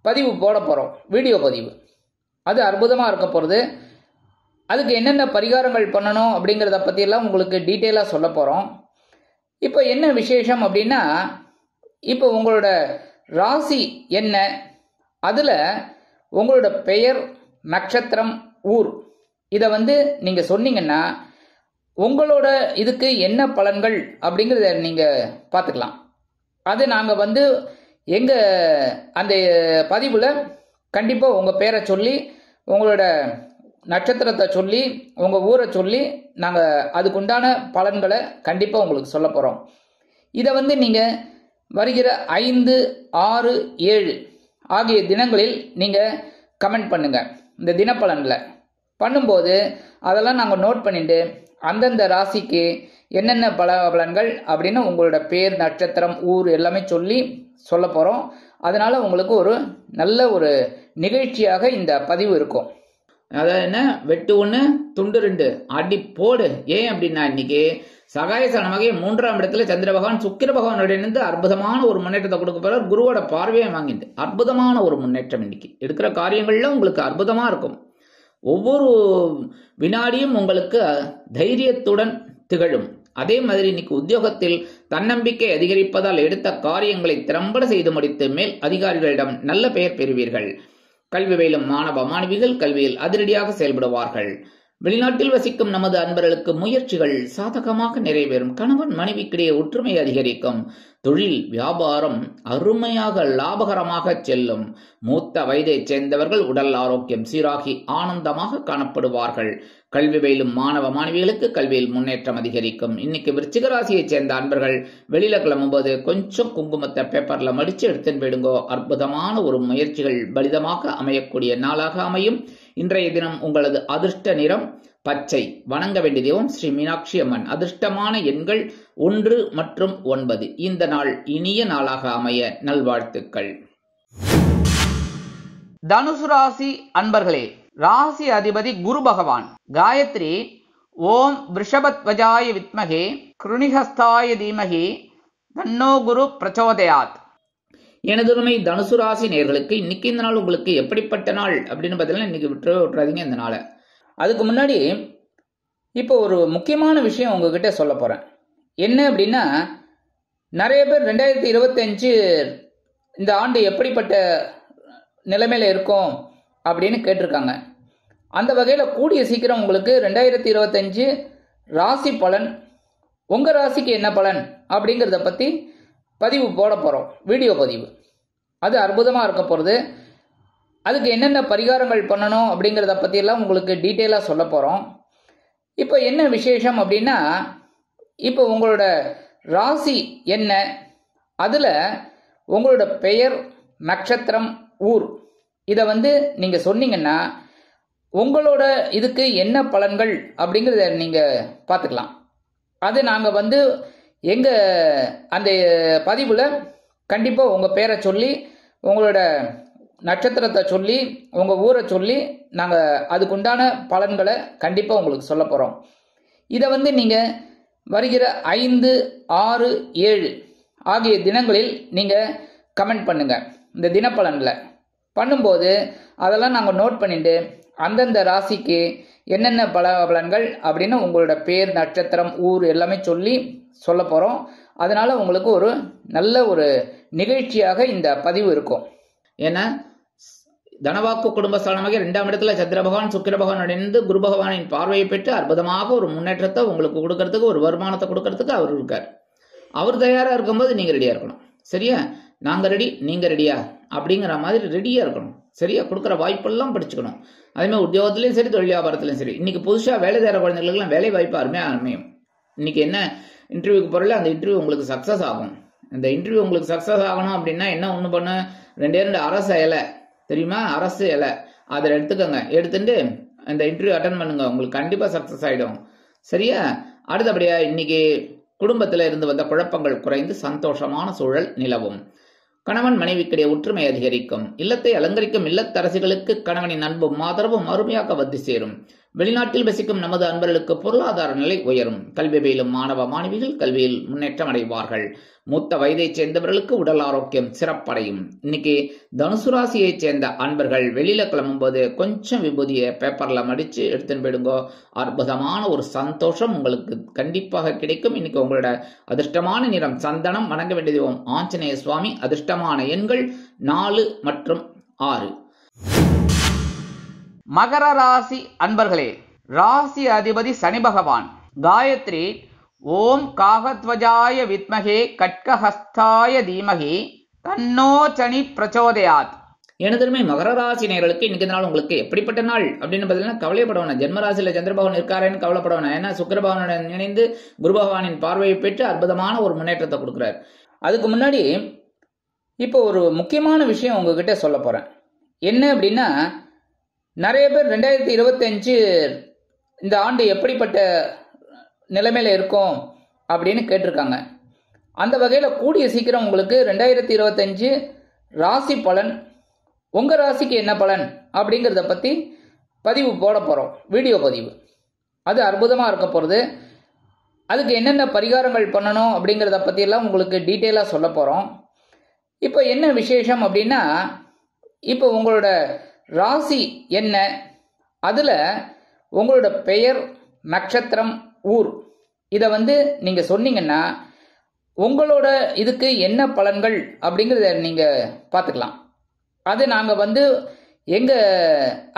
பதிவு போட போறோம். வீடியோ பதிவு அது அற்புதமா இருக்க போறது. அதுக்கு என்னென்ன பரிகாரங்கள் பண்ணணும் அப்படிங்கிறத பத்தி எல்லாம் உங்களுக்கு டீட்டெயிலா சொல்ல போறோம். இப்போ என்ன விசேஷம் அப்படின்னா, இப்போ உங்களோட ராசி என்ன, அதுல உங்களோட பெயர், நட்சத்திரம், ஊர் இதை நீங்க சொன்னீங்கன்னா உங்களோட இதுக்கு என்ன பலன்கள் அப்படிங்கிறத நீங்க பார்த்துக்கலாம். அது நாங்க எங்க அந்த பதிவுல கண்டிப்பா உங்க பேரை சொல்லி, உங்களோட நட்சத்திரத்தை சொல்லி, உங்க ஊரை சொல்லி நாங்க அதுக்குண்டான பலன்களை கண்டிப்பா உங்களுக்கு சொல்ல போறோம். இதை நீங்க வருகிற 5, 6, 7 ஆகிய தினங்களில் நீங்க கமெண்ட் பண்ணுங்க. இந்த தினப்பலன்ல பண்ணும்போது அதெல்லாம் நாங்கள் நோட் பண்ணிட்டு அந்தந்த ராசிக்கு என்னென்ன பலன்கள் அப்படின்னு உங்களோட பேர், நட்சத்திரம், ஊர் எல்லாமே சொல்லி சொல்ல போறோம். அதனால உங்களுக்கு ஒரு நல்ல ஒரு நிகழ்ச்சியாக இந்த பதிவு இருக்கும். அதாவது என்ன, வெட்டு 1 துண்டு 2 அடி போடு. ஏன் அப்படின்னா, இன்னைக்கு சகாயசனமாக 3ஆம் இடத்துல சந்திர பகவான் சுக்கிர பகவானோட இணைந்து அற்புதமான ஒரு முன்னேற்றத்தை கொடுக்க போறார். குருவோட பார்வையை வாங்கிட்டு அற்புதமான ஒரு முன்னேற்றம். இன்னைக்கு எடுக்கிற காரியங்கள்ல உங்களுக்கு அற்புதமா இருக்கும். ஒவ்வொரு வினாடியும் உங்களுக்கு தைரியத்துடன் திகழும். அதே மாதிரி இன்னைக்கு உத்தியோகத்தில் தன்னம்பிக்கை அதிகரிப்பதால் எடுத்த காரியங்களை திறம்பட செய்து முடித்து மேல் அதிகாரிகளிடம் நல்ல பெயர் பெறுவீர்கள். கல்வி பயிலும் மாணவ மாணவிகள் கல்வியில் அதிரடியாக செயல்படுவார்கள். வெளிநாட்டில் வசிக்கும் நமது அன்பர்களுக்கு முயற்சிகள் சாதகமாக நிறைவேறும். கணவன் மனைவிக்கிடையே ஒற்றுமை அதிகரிக்கும். தொழில் வியாபாரம் அருமையாக லாபகரமாக செல்லும். மூத்த வயதைச் சேர்ந்தவர்கள் உடல் ஆரோக்கியம் சீராகி ஆனந்தமாக காணப்படுவார்கள். கல்வி பயிலும் மாணவ மாணவிகளுக்கு கல்வியில் முன்னேற்றம் அதிகரிக்கும். இன்னைக்கு விருச்சிக ராசியைச் சேர்ந்த அன்பர்கள் வெளியில கிளம்பும்போது கொஞ்சம் குங்குமத்தை பேப்பர்ல மடிச்சு எடுத்துன்னு போயிடுங்கோ. அற்புதமான ஒரு முயற்சிகள் பலிதமாக அமையக்கூடிய நாளாக அமையும். இன்றைய தினம் உங்களது அதிர்ஷ்ட நிறம் பச்சை. வணங்க வேண்டிய தெய்வம் ஸ்ரீ மீனாட்சி அம்மன். அதிர்ஷ்டமான எண்கள் 1 மற்றும் 9. இந்த நாள் இனிய நாளாக அமைய நல்வாழ்த்துக்கள். தனுசு ராசி அன்பர்களே, ராசி அதிபதி குரு பகவான். காயத்ரி ஓம் விருஷபத்வஜாய வித்மகே கிருணிஹஸ்தாய தீமகி தன்னோ குரு பிரச்சோதயாத். எனதுரிமை தனுசு ராசி நேயர்களுக்கு இன்னைக்கு இந்த நாள் உங்களுக்கு எப்படிப்பட்ட நாள் அப்படின்னு பார்த்தீங்கன்னா, இன்னைக்கு விட்டுறாதீங்க இந்த நாளை. அதுக்கு முன்னாடி இப்போ ஒரு முக்கியமான விஷயம் உங்ககிட்ட சொல்ல போறேன். என்ன அப்படின்னா, நிறைய பேர் 2025 இந்த ஆண்டு எப்படிப்பட்ட நிலைமையில இருக்கும் அப்படின்னு கேட்டிருக்காங்க. அந்த வகையில் கூடிய சீக்கிரம் உங்களுக்கு 2025 ராசி பலன், உங்க ராசிக்கு என்ன பலன் அப்படிங்கிறத பத்தி பதிவு போட போறோம். வீடியோ பதிவு அது அற்புதமா இருக்க போறது. அதுக்கு என்னென்ன பரிகாரங்கள் பண்ணணும் அப்படிங்கிறத பத்தி எல்லாம் உங்களுக்கு டீட்டெயிலா சொல்ல போறோம். இப்போ என்ன விசேஷம் அப்படின்னா, இப்போ உங்களோட ராசி என்ன, அதுல உங்களோட பெயர், நட்சத்திரம், ஊர் இதை நீங்க சொன்னீங்கன்னா உங்களோட இதுக்கு என்ன பலன்கள் அப்படிங்கிறத நீங்க பார்த்துக்கலாம். அது நாங்க எங்க அந்த பதிவுல கண்டிப்பா உங்க பேரை சொல்லி, உங்களோட நட்சத்திரத்தை சொல்லி, உங்க ஊரை சொல்லி நாங்க அதுக்குண்டான பலன்களை கண்டிப்பா உங்களுக்கு சொல்ல போறோம். இதை நீங்க வருகிற 5, 6, 7 ஆகிய தினங்களில் நீங்க கமெண்ட் பண்ணுங்க. இந்த தினப்பலன்ல பண்ணும்போது அதெல்லாம் நாங்கள் நோட் பண்ணிட்டு அந்தந்த ராசிக்கு என்னென்ன பலன்கள் அப்படின்னு உங்களோட பேர், நட்சத்திரம், ஊர் எல்லாமே சொல்லி சொல்ல போறோம். அதனால உங்களுக்கு ஒரு நல்ல ஒரு நிகழ்ச்சியாக இந்த பதிவு இருக்கும். ஏன்னா தனவாக்கு குடும்பஸ்தானமாக 2ஆம் இடத்துல சந்திர பகவான் சுக்கிர பகவான் இணைந்து குரு பகவானின் பார்வையை பெற்று அற்புதமாக ஒரு முன்னேற்றத்தை உங்களுக்கு கொடுக்கறதுக்கு, ஒரு வருமானத்தை கொடுக்கறதுக்கு அவர் இருக்கார். அவர் தயாரா இருக்கும்போது நீங்க ரெடியா இருக்கணும். சரியா? நாங்க ரெடி, நீங்க ரெடியா அப்படிங்கிற மாதிரி ரெடியா இருக்கணும். சரியா? கொடுக்குற வாய்ப்பெல்லாம் படிச்சுக்கணும். அதே மாதிரி உத்தியோகத்திலையும் சரி, தொழில் வியாபாரத்திலையும் சரி. இன்னைக்கு புதுசா வேலை தேர குழந்தைகளுக்குலாம் வேலை வாய்ப்பு அருமையாக அமையும். இன்னைக்கு என்ன இன்டர்வியூக்கு போறல, அந்த இன்டர்வியூ உங்களுக்கு சக்சஸ் ஆகும். இந்த இன்டர்வியூ உங்களுக்கு சக்சஸ் ஆகணும் அப்படின்னா என்ன ஒன்று பண்ண, 2 அரசு இலை தெரியுமா, அரசு இலை அதில் எடுத்துக்கோங்க. எடுத்துட்டு இந்த இன்டர்வியூ அட்டன் பண்ணுங்க, உங்களுக்கு கண்டிப்பா சக்சஸ் ஆயிடும். சரியா? அடுத்தபடியா இன்னைக்கு குடும்பத்துல இருந்து வந்த குழப்பங்கள் குறைந்து சந்தோஷமான சூழல் நிலவும். கணவன் மனைவிக்கிடையே ஒற்றுமை அதிகரிக்கும். இல்லத்தை அலங்கரிக்கும் இல்லத்தரசிகளுக்கு கணவனின் அன்பும் ஆதரவும் அருமையாக வந்து சேரும். வெளிநாட்டில் வசிக்கும் நமது அன்பர்களுக்கு பொருளாதார நிலை உயரும். கல்வி பயிலும் மாணவ மாணவிகள் கல்வியில் முன்னேற்றம் அடைவார்கள். மூத்த வயதைச் சேர்ந்தவர்களுக்கு உடல் ஆரோக்கியம் சிறப்படையும். இன்னைக்கு தனுசு ராசியைச் சேர்ந்த அன்பர்கள் வெளியில கிளம்பும் போது கொஞ்சம் விபூதியை பேப்பர்ல மடிச்சு எடுத்துன்னு போயிடுங்கோ. அற்புதமான ஒரு சந்தோஷம் உங்களுக்கு கண்டிப்பாக கிடைக்கும். இன்னைக்கு உங்களோட அதிர்ஷ்டமான நிறம் சந்தனம். வணங்க வேண்டிய தெய்வம் ஆஞ்சநேய சுவாமி. அதிர்ஷ்டமான எண்கள் 4 மற்றும் 6. மகர ராசி அன்பர்களே, ராசி அதிபதி சனி பகவான். காயத்ரி ஓம் காகத்வஜாய வித்மகே கட்கஹஸ்தாய தீமகி தன்னோ சனி பிரச்சோதயாத். எனதுமே மகர ராசி நேயர்களுக்கு இன்னைக்கு நாள் உங்களுக்கு எப்படிப்பட்ட நாள் அப்படின்னு பார்த்தீங்கன்னா கவலைப்படணும். ஜென்மராசியில சந்திர பகவான் இருக்காருன்னு கவலைப்படணும். ஏன்னா சுக்கிர பகவானுடன் இணைந்து குரு பகவானின் பார்வையை பெற்று அற்புதமான ஒரு முன்னேற்றத்தை கொடுக்குறார். அதுக்கு முன்னாடி இப்போ ஒரு முக்கியமான விஷயம் உங்ககிட்ட சொல்ல போறேன். என்ன அப்படின்னா, நிறைய பேர் 2025 இந்த ஆண்டு எப்படிப்பட்ட நிலைமையில இருக்கும் அப்படின்னு கேட்டிருக்காங்க. அந்த வகையில் கூடிய சீக்கிரம் உங்களுக்கு 2025 ராசி பலன், உங்க ராசிக்கு என்ன பலன் அப்படிங்கிறத பத்தி பதிவு போட போறோம், வீடியோ பதிவு. அது அற்புதமா இருக்க போறது. அதுக்கு என்னென்ன பரிகாரங்கள் பண்ணணும் அப்படிங்கிறத பத்தி எல்லாம் உங்களுக்கு டீட்டெயிலா சொல்ல போறோம். இப்போ என்ன விசேஷம் அப்படின்னா, இப்போ உங்களோட ராசி என்ன, அதுல உங்களோட பெயர், நட்சத்திரம், ஊர் இதை நீங்க சொன்னீங்கன்னா உங்களோட இதுக்கு என்ன பலன்கள் அப்படிங்கிறத நீங்க பார்த்துக்கலாம். அது நாங்க எங்க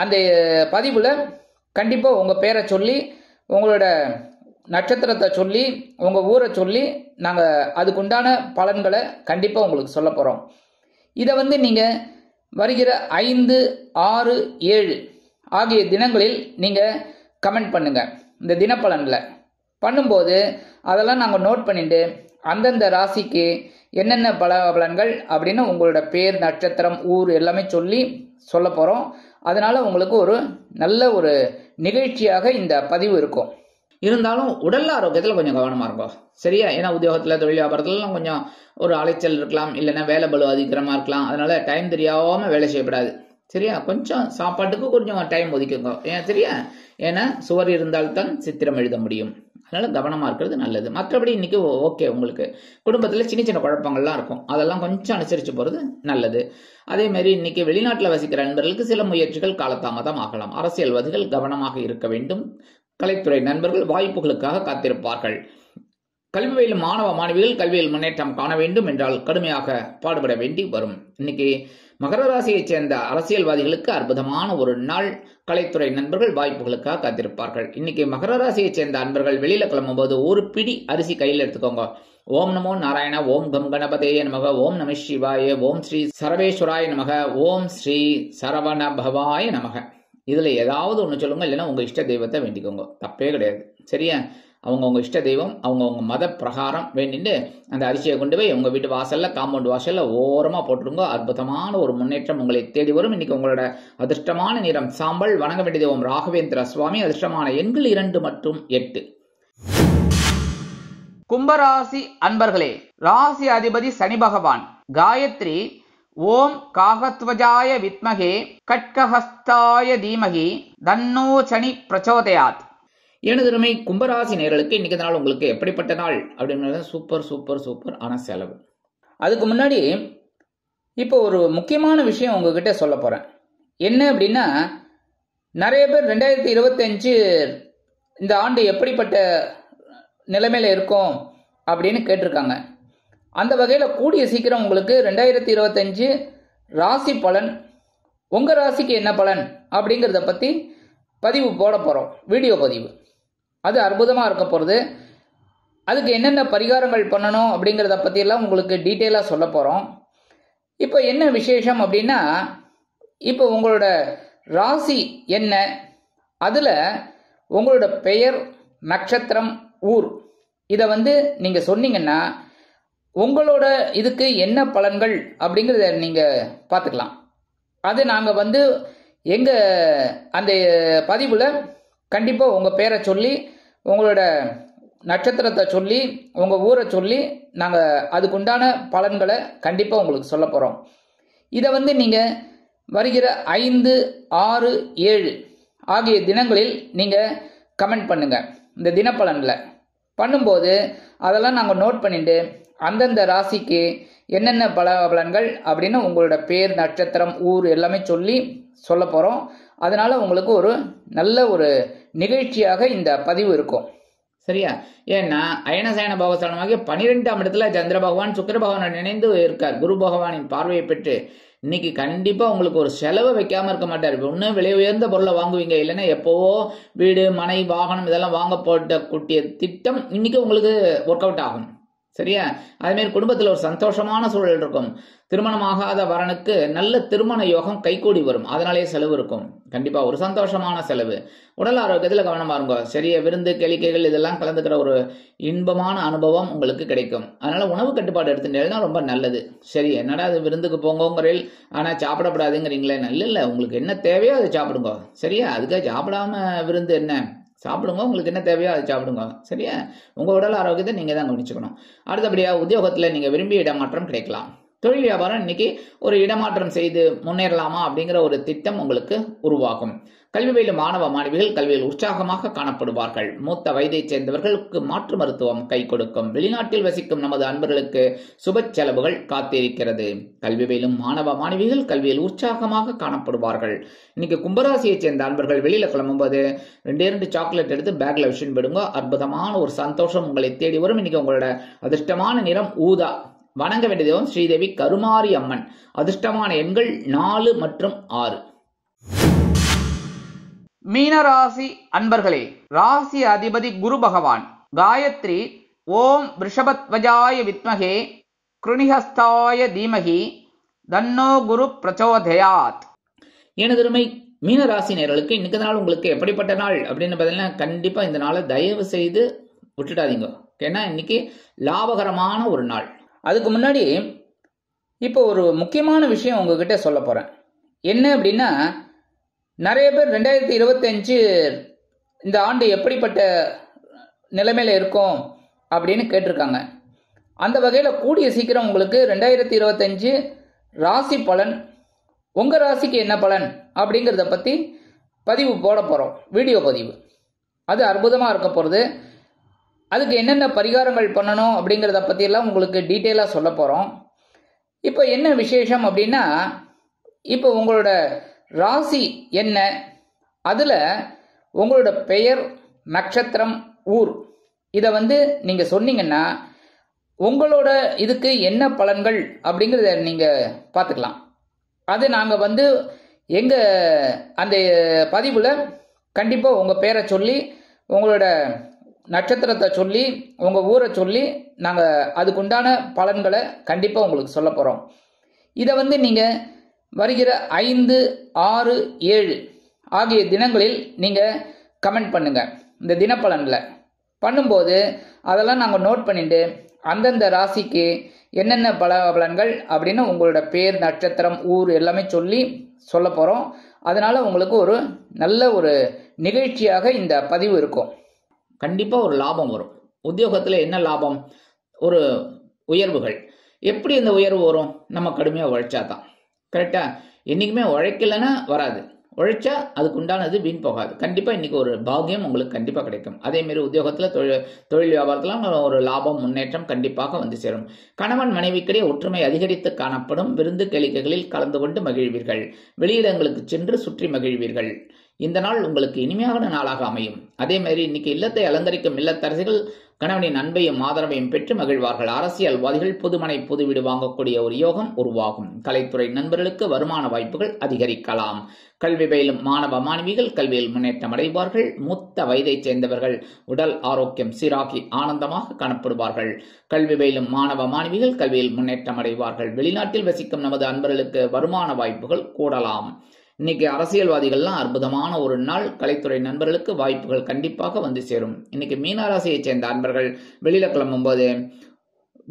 அந்த பதிவுல கண்டிப்பா உங்க பேரை சொல்லி, உங்களோட நட்சத்திரத்தை சொல்லி, உங்க ஊரை சொல்லி நாங்க அதுக்குண்டான பலன்களை கண்டிப்பா உங்களுக்கு சொல்ல போறோம். இதை நீங்க வருகிற 5, 6, 7 ஆகிய தினங்களில் நீங்க கமெண்ட் பண்ணுங்க. இந்த தினப்பலன்ல பண்ணும்போது அதெல்லாம் நாங்கள் நோட் பண்ணிட்டு அந்தந்த ராசிக்கு என்னென்ன பலன்கள் அப்படின்னு உங்களோட பேர், நட்சத்திரம், ஊர் எல்லாமே சொல்ல போறோம். அதனால உங்களுக்கு ஒரு நல்ல ஒரு நிகழ்ச்சியாக இந்த பதிவு இருக்கும். இருந்தாலும் உடல் ஆரோக்கியத்தில் கொஞ்சம் கவனமா இருக்கும். சரியா? ஏன்னா உத்தியோகத்துல, தொழில் வியாபாரத்துலாம் கொஞ்சம் ஒரு அலைச்சல் இருக்கலாம், இல்லைன்னா வேலை பளு அதிகரமா இருக்கலாம். அதனால டைம் தெரியாம வேலை செய்யப்படாது. சரியா? கொஞ்சம் சாப்பாட்டுக்கு கொஞ்சம் டைம் ஒதுக்குங்க. சரியா? ஏன்னா சுவர் இருந்தால்தான் சித்திரம் எழுத முடியும். அதனால கவனமா இருக்கிறது நல்லது. மற்றபடி இன்னைக்கு ஓகே, உங்களுக்கு குடும்பத்துல சின்ன சின்ன குழப்பங்கள்லாம் இருக்கும், அதெல்லாம் கொஞ்சம் அனுசரிச்சு போறது நல்லது. அதே மாதிரி இன்னைக்கு வெளிநாட்டில் வசிக்கிற நண்பர்களுக்கு சில முயற்சிகள் காலதாமதம் ஆகலாம். அரசியல்வாதிகள் கவனமாக இருக்க வேண்டும். கலைத்துறை நண்பர்கள் வாய்ப்புகளுக்காக காத்திருப்பார்கள். கல்வி பயிலும் மாணவ மாணவிகள் கல்வியில் முன்னேற்றம் காண வேண்டும் என்றால் கடுமையாக பாடுபட வேண்டி வரும். இன்னைக்கு மகர ராசியைச் சேர்ந்த அரசியல்வாதிகளுக்கு அற்புதமான ஒரு நாள். கலைத்துறை நண்பர்கள் வாய்ப்புகளுக்காக காத்திருப்பார்கள். இன்னைக்கு மகர ராசியைச் சேர்ந்த அன்பர்கள் வெளியில கிளம்பும் போது ஒரு பிடி அரிசி கையில் எடுத்துக்கோங்க. ஓம் நமோ நாராயண, ஓம் கம் கணபதேய நமக, ஓம் நம சிவாய, ஓம் ஸ்ரீ சரவேஸ்வராய நமக, ஓம் ஸ்ரீ சரவண பவாய நமக. இதுல ஏதாவது ஒன்று சொல்லுங்க, இல்லைன்னா உங்க இஷ்ட தெய்வத்தை வேண்டிக்கோங்க, தப்பே கிடையாது. சரியா? அவங்கவுங்க இஷ்ட தெய்வம், அவங்கவுங்க மத பிரகாரம் வேண்டிட்டு அந்த அரிசியை கொண்டு போய் உங்க வீட்டு வாசல்ல, காம்பவுண்ட் வாசல்ல ஓரமா போட்டுருங்க. அற்புதமான ஒரு முன்னேற்றம் உங்களை தேடி வரும். இன்னைக்கு உங்களோட அதிர்ஷ்டமான நிறம் சாம்பல். வணங்க வேண்டிய தெய்வம் ராகவேந்திர சுவாமி. அதிர்ஷ்டமான எண்கள் 2 மற்றும் 8. கும்பராசி அன்பர்களே, ராசி அதிபதி சனி பகவான். காயத்ரி ஓம் காகத்வஜாய வித்மகே கட்கஹஸ்தாய தீமகி தன்னோ சனி பிரச்சோதயாத். எனதுமை கும்பராசி நேயர்களுக்கு இன்னைக்கு நாள் உங்களுக்கு எப்படிப்பட்ட நாள் அப்படின்றது சூப்பர் சூப்பர் சூப்பர். ஆன செலவு. அதுக்கு முன்னாடி இப்போ ஒரு முக்கியமான விஷயம் உங்ககிட்ட சொல்ல போறேன். என்ன அப்படின்னா, நிறைய பேர் 2025 இந்த ஆண்டு எப்படிப்பட்ட நிலைமையில இருக்கும் அப்படின்னு கேட்டிருக்காங்க. அந்த வகையில் கூடிய சீக்கிரம் உங்களுக்கு 2025 ராசி பலன், உங்க ராசிக்கு என்ன பலன் அப்படிங்கிறத பத்தி பதிவு போட போறோம், வீடியோ பதிவு. அது அற்புதமா இருக்க போறது. அதுக்கு என்னென்ன பரிகாரங்கள் பண்ணணும் அப்படிங்கிறத பத்தி எல்லாம் உங்களுக்கு டீட்டெயிலா சொல்ல போறோம். இப்போ என்ன விசேஷம் அப்படின்னா, இப்போ உங்களோட ராசி என்ன, அதுல உங்களோட பெயர், நட்சத்திரம், ஊர் இதை நீங்க சொன்னீங்கன்னா உங்களோட இதுக்கு என்ன பலன்கள் அப்படிங்கிறத நீங்கள் பார்த்துக்கலாம். அது நாங்கள் எங்கள் அந்த பதிவில் கண்டிப்பாக உங்கள் பேரை சொல்லி, உங்களோட நட்சத்திரத்தை சொல்லி, உங்கள் ஊரை சொல்லி நாங்கள் அதுக்குண்டான பலன்களை கண்டிப்பாக உங்களுக்கு சொல்ல போகிறோம். இதை நீங்கள் வருகிற 5, 6, 7 ஆகிய தினங்களில் நீங்கள் கமெண்ட் பண்ணுங்கள். இந்த தினப்பலனில் பண்ணும்போது அதெல்லாம் நாங்கள் நோட் பண்ணிட்டு அந்தந்த ராசிக்கு என்னென்ன பலன்கள் அப்படின்னு உங்களோட பேர், நட்சத்திரம், ஊர் எல்லாமே சொல்லி சொல்ல போகிறோம். அதனால உங்களுக்கு ஒரு நல்ல ஒரு நிகழ்ச்சியாக இந்த பதிவு இருக்கும். சரியா? ஏன்னா அயனசயன பாவஸ்தானமாகிய 12ஆம் இடத்துல சந்திர பகவான் சுக்கிர பகவான் இணைந்து இருக்கார். குரு பகவானின் பார்வையை பெற்று இன்னைக்கு கண்டிப்பா உங்களுக்கு ஒரு செலவை வைக்காம இருக்க மாட்டார். ஒண்ணு விலை உயர்ந்த பொருளை வாங்குவீங்க, இல்லைன்னா எப்போவோ வீடு, மனை, வாகனம் இதெல்லாம் வாங்க போட்ட கூட்டிய திட்டம் இன்னைக்கு உங்களுக்கு ஒர்க் அவுட் ஆகும். சரியா? அதே குடும்பத்தில் ஒரு சந்தோஷமான சூழல் இருக்கும். திருமணமாகாத வரனுக்கு நல்ல திருமண யோகம் கைகூடி வரும். அதனாலேயே செலவு இருக்கும். கண்டிப்பா ஒரு சந்தோஷமான செலவு. உடல் ஆரோக்கியத்தில் கவனமா இருங்க. சரியா? விருந்து, கேளிக்கைகள் இதெல்லாம் கலந்துக்கிற ஒரு இன்பமான அனுபவம் உங்களுக்கு கிடைக்கும். அதனால உணவு கட்டுப்பாடு எடுத்துட்டேன்னா ரொம்ப நல்லது. சரி, என்னடா அது விருந்துக்கு போங்கோங்கிறீர்கள், ஆனா சாப்பிடப்படாதுங்கிறீங்களே. இல்ல, உங்களுக்கு என்ன தேவையோ அதை சாப்பிடுங்க. சரியா? அதுக்காக சாப்பிடாம விருந்து என்ன? சாப்பிடுங்க, உங்களுக்கு என்ன தேவையோ அதை சாப்பிடுங்க. சரியா? உங்க உடல் ஆரோக்கியத்தை நீங்க தான் கவனிச்சுக்கணும். அடுத்தபடியா உத்தியோகத்துல நீங்க விரும்பிய இடமாற்றம் கிடைக்கலாம். தொழில் வியாபாரம் இன்னைக்கு ஒரு இடமாற்றம் செய்து முன்னேறலாமா அப்படிங்கிற ஒரு திட்டம் உங்களுக்கு உருவாகும். கல்வி பயிலும் மாணவ மாணவிகள் கல்வியில் உற்சாகமாக காணப்படுவார்கள். மூத்த வயதைச் சேர்ந்தவர்களுக்கு மாற்று மருத்துவம் கை கொடுக்கும். வெளிநாட்டில் வசிக்கும் நமது அன்பர்களுக்கு சுப செலவுகள் காத்திருக்கிறது. கல்வி பயிலும் மாணவ மாணவிகள் கல்வியில் உற்சாகமாக காணப்படுவார்கள். இன்னைக்கு கும்பராசியைச் சேர்ந்த அன்பர்கள் வெளியில கிளம்பும்போது 2 சாக்லேட் எடுத்து பேக்ல விஷயம் போடுங்க. அற்புதமான ஒரு சந்தோஷம் உங்களை தேடி வரும். இன்னைக்கு உங்களோட அதிர்ஷ்டமான நிறம் ஊதா. வணங்க வேண்டியதும் ஸ்ரீதேவி கருமாரி அம்மன். அதிர்ஷ்டமான எண்கள் 4 மற்றும் 6. மீனராசி அன்பர்களே, ராசி அதிபதி குரு பகவான். காயத்ரி ஓம் ரிஷபத்வஜாய வித்மகே கிருணிஹஸ்தாய தீமகி தன்னோ குரு பிரச்சோதயாத். எனதருமை மீனராசினியர்களுக்கு இன்னைக்கு நாள் உங்களுக்கு எப்படிப்பட்ட நாள் அப்படின்னு பார்த்தீங்கன்னா, கண்டிப்பா இந்த நாளை தயவு செய்து விட்டுட்டாதீங்க. ஏன்னா இன்னைக்கு லாபகரமான ஒரு நாள். அதுக்கு முன்னாடி இப்போ ஒரு முக்கியமான விஷயம் உங்ககிட்ட சொல்ல போறேன். என்ன அப்படின்னா, நிறைய பேர் 2025 இந்த ஆண்டு எப்படிப்பட்ட நிலைமையில இருக்கும் அப்படின்னு கேட்டிருக்காங்க. அந்த வகையில் கூடிய சீக்கிரம் உங்களுக்கு 2025 ராசி பலன், உங்க ராசிக்கு என்ன பலன் அப்படிங்கிறத பத்தி பதிவு போட போறோம். வீடியோ பதிவு அது அற்புதமா இருக்க போறது. அதுக்கு என்னென்ன பரிகாரங்கள் பண்ணணும் அப்படிங்கிறத பற்றியெல்லாம் உங்களுக்கு டீட்டெயிலாக சொல்ல போகிறோம். இப்போ என்ன விசேஷம் அப்படின்னா, இப்போ உங்களோட ராசி என்ன, அதில் உங்களோட பெயர், நட்சத்திரம், ஊர் இதை நீங்கள் சொன்னீங்கன்னா உங்களோட இதுக்கு என்ன பலன்கள் அப்படிங்கிறத நீங்கள் பார்த்துக்கலாம். அது நாங்கள் எங்கள் அந்த பதிவில் கண்டிப்பாக உங்கள் பேரை சொல்லி, உங்களோட நட்சத்திரத்தை சொல்லி, உங்கள் ஊரை சொல்லி நாங்கள் அதுக்குண்டான பலன்களை கண்டிப்பாக உங்களுக்கு சொல்ல போகிறோம். இதை நீங்கள் வருகிற 5, 6, 7 ஆகிய தினங்களில் நீங்கள் கமெண்ட் பண்ணுங்கள். இந்த தினப்பலனில் பண்ணும்போது அதெல்லாம் நாங்கள் நோட் பண்ணிட்டு அந்தந்த ராசிக்கு என்னென்ன பலன்கள் அப்படின்னு உங்களோட பேர், நட்சத்திரம், ஊர் எல்லாமே சொல்லி சொல்ல போகிறோம். அதனால உங்களுக்கு ஒரு நல்ல ஒரு நிகழ்ச்சியாக இந்த பதிவு இருக்கும். கண்டிப்பாக ஒரு லாபம் வரும். உத்தியோகத்தில் என்ன லாபம்? ஒரு உயர்வுகள். எப்படி இந்த உயர்வு வரும்? நம்ம கடுமையாக உழைச்சா தான். கரெக்டா? என்றைக்குமே உழைக்கலைன்னா வராது. உழைச்சா அதுக்கு உண்டானது வீண் போகாது. கண்டிப்பாக இன்னைக்கு ஒரு பாக்கியம் உங்களுக்கு கண்டிப்பாக கிடைக்கும். அதேமாரி உத்தியோகத்தில் தொழில் வியாபாரத்தில் ஒரு லாபம், முன்னேற்றம் கண்டிப்பாக சேரும். கணவன் மனைவிக்கிடையே ஒற்றுமை அதிகரித்து காணப்படும். விருந்து கேளிக்கைகளில் கலந்து கொண்டு மகிழ்வீர்கள். வெளியிடங்களுக்கு சென்று சுற்றி மகிழ்வீர்கள். இந்த நாள் உங்களுக்கு இனிமையான நாளாக அமையும். அதே மாதிரி இன்னைக்கு இல்லத்தை அலங்கரிக்கும் இல்லத்தரசிகள் கணவனின் அன்பையும் ஆதரவையும் பெற்று மகிழ்வார்கள். அரசியல்வாதிகள் புதுமனை புது வீடு வாங்கக்கூடிய ஒரு யோகம் உருவாகும். கலைத்துறை நண்பர்களுக்கு வருமான வாய்ப்புகள் அதிகரிக்கலாம். கல்வி பயிலும் மாணவ மாணவிகள் கல்வியில் முன்னேற்றம் அடைவார்கள். மூத்த வயதைச் சேர்ந்தவர்கள் உடல் ஆரோக்கியம் சீராகி ஆனந்தமாக காணப்படுவார்கள். கல்வி பயிலும் மாணவ மாணவிகள் கல்வியில் முன்னேற்றம் அடைவார்கள். வெளிநாட்டில் வசிக்கும் நமது அன்பர்களுக்கு வருமான வாய்ப்புகள் கூடலாம். இன்னைக்கு அரசியல்வாதிகள்லாம் அற்புதமான ஒரு நாள். கலைத்துறை நண்பர்களுக்கு வாய்ப்புகள் கண்டிப்பாக சேரும். இன்னைக்கு மீனராசியை சேர்ந்த அன்பர்கள் வெளியில கிளம்பும் போது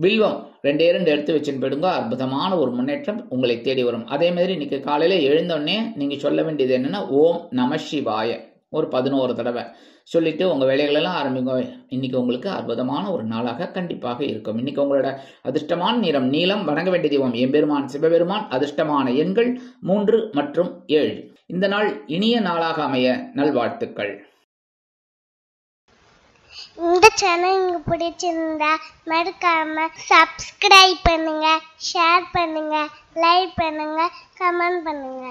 வில்வம் 2 எடுத்து வச்சுன்னு போயிடுங்க. அற்புதமான ஒரு முன்னேற்றம் உங்களை தேடி வரும். அதே மாதிரி இன்னைக்கு காலையில எழுந்தோடனே நீங்க சொல்ல வேண்டியது என்னன்னா, ஓம் நம சிவாய ஒரு 11 தடவை சொல்லிட்டு உங்க வேலைகளெல்லாம் ஆரம்பிங்க. இன்னைக்கு உங்களுக்கு அற்புதமான ஒரு நாளாக கண்டிப்பாக இருக்கும். இன்னைக்கு உங்களோட அதிர்ஷ்டமான நிறம் நீலம். வணங்க வேண்டிய தெய்வம் எம்பெருமான் சிவபெருமான். அதிர்ஷ்டமான எண்கள் 3 மற்றும் 7. இந்த நாள் இனிய நாளாக அமைய நல்வாழ்த்துக்கள். இந்த சேனல் உங்களுக்கு பிடிச்சிருந்தா மறக்காம சப்ஸ்கிரைப் பண்ணுங்க, ஷேர் பண்ணுங்க, லைக் பண்ணுங்க, கமெண்ட் பண்ணுங்க.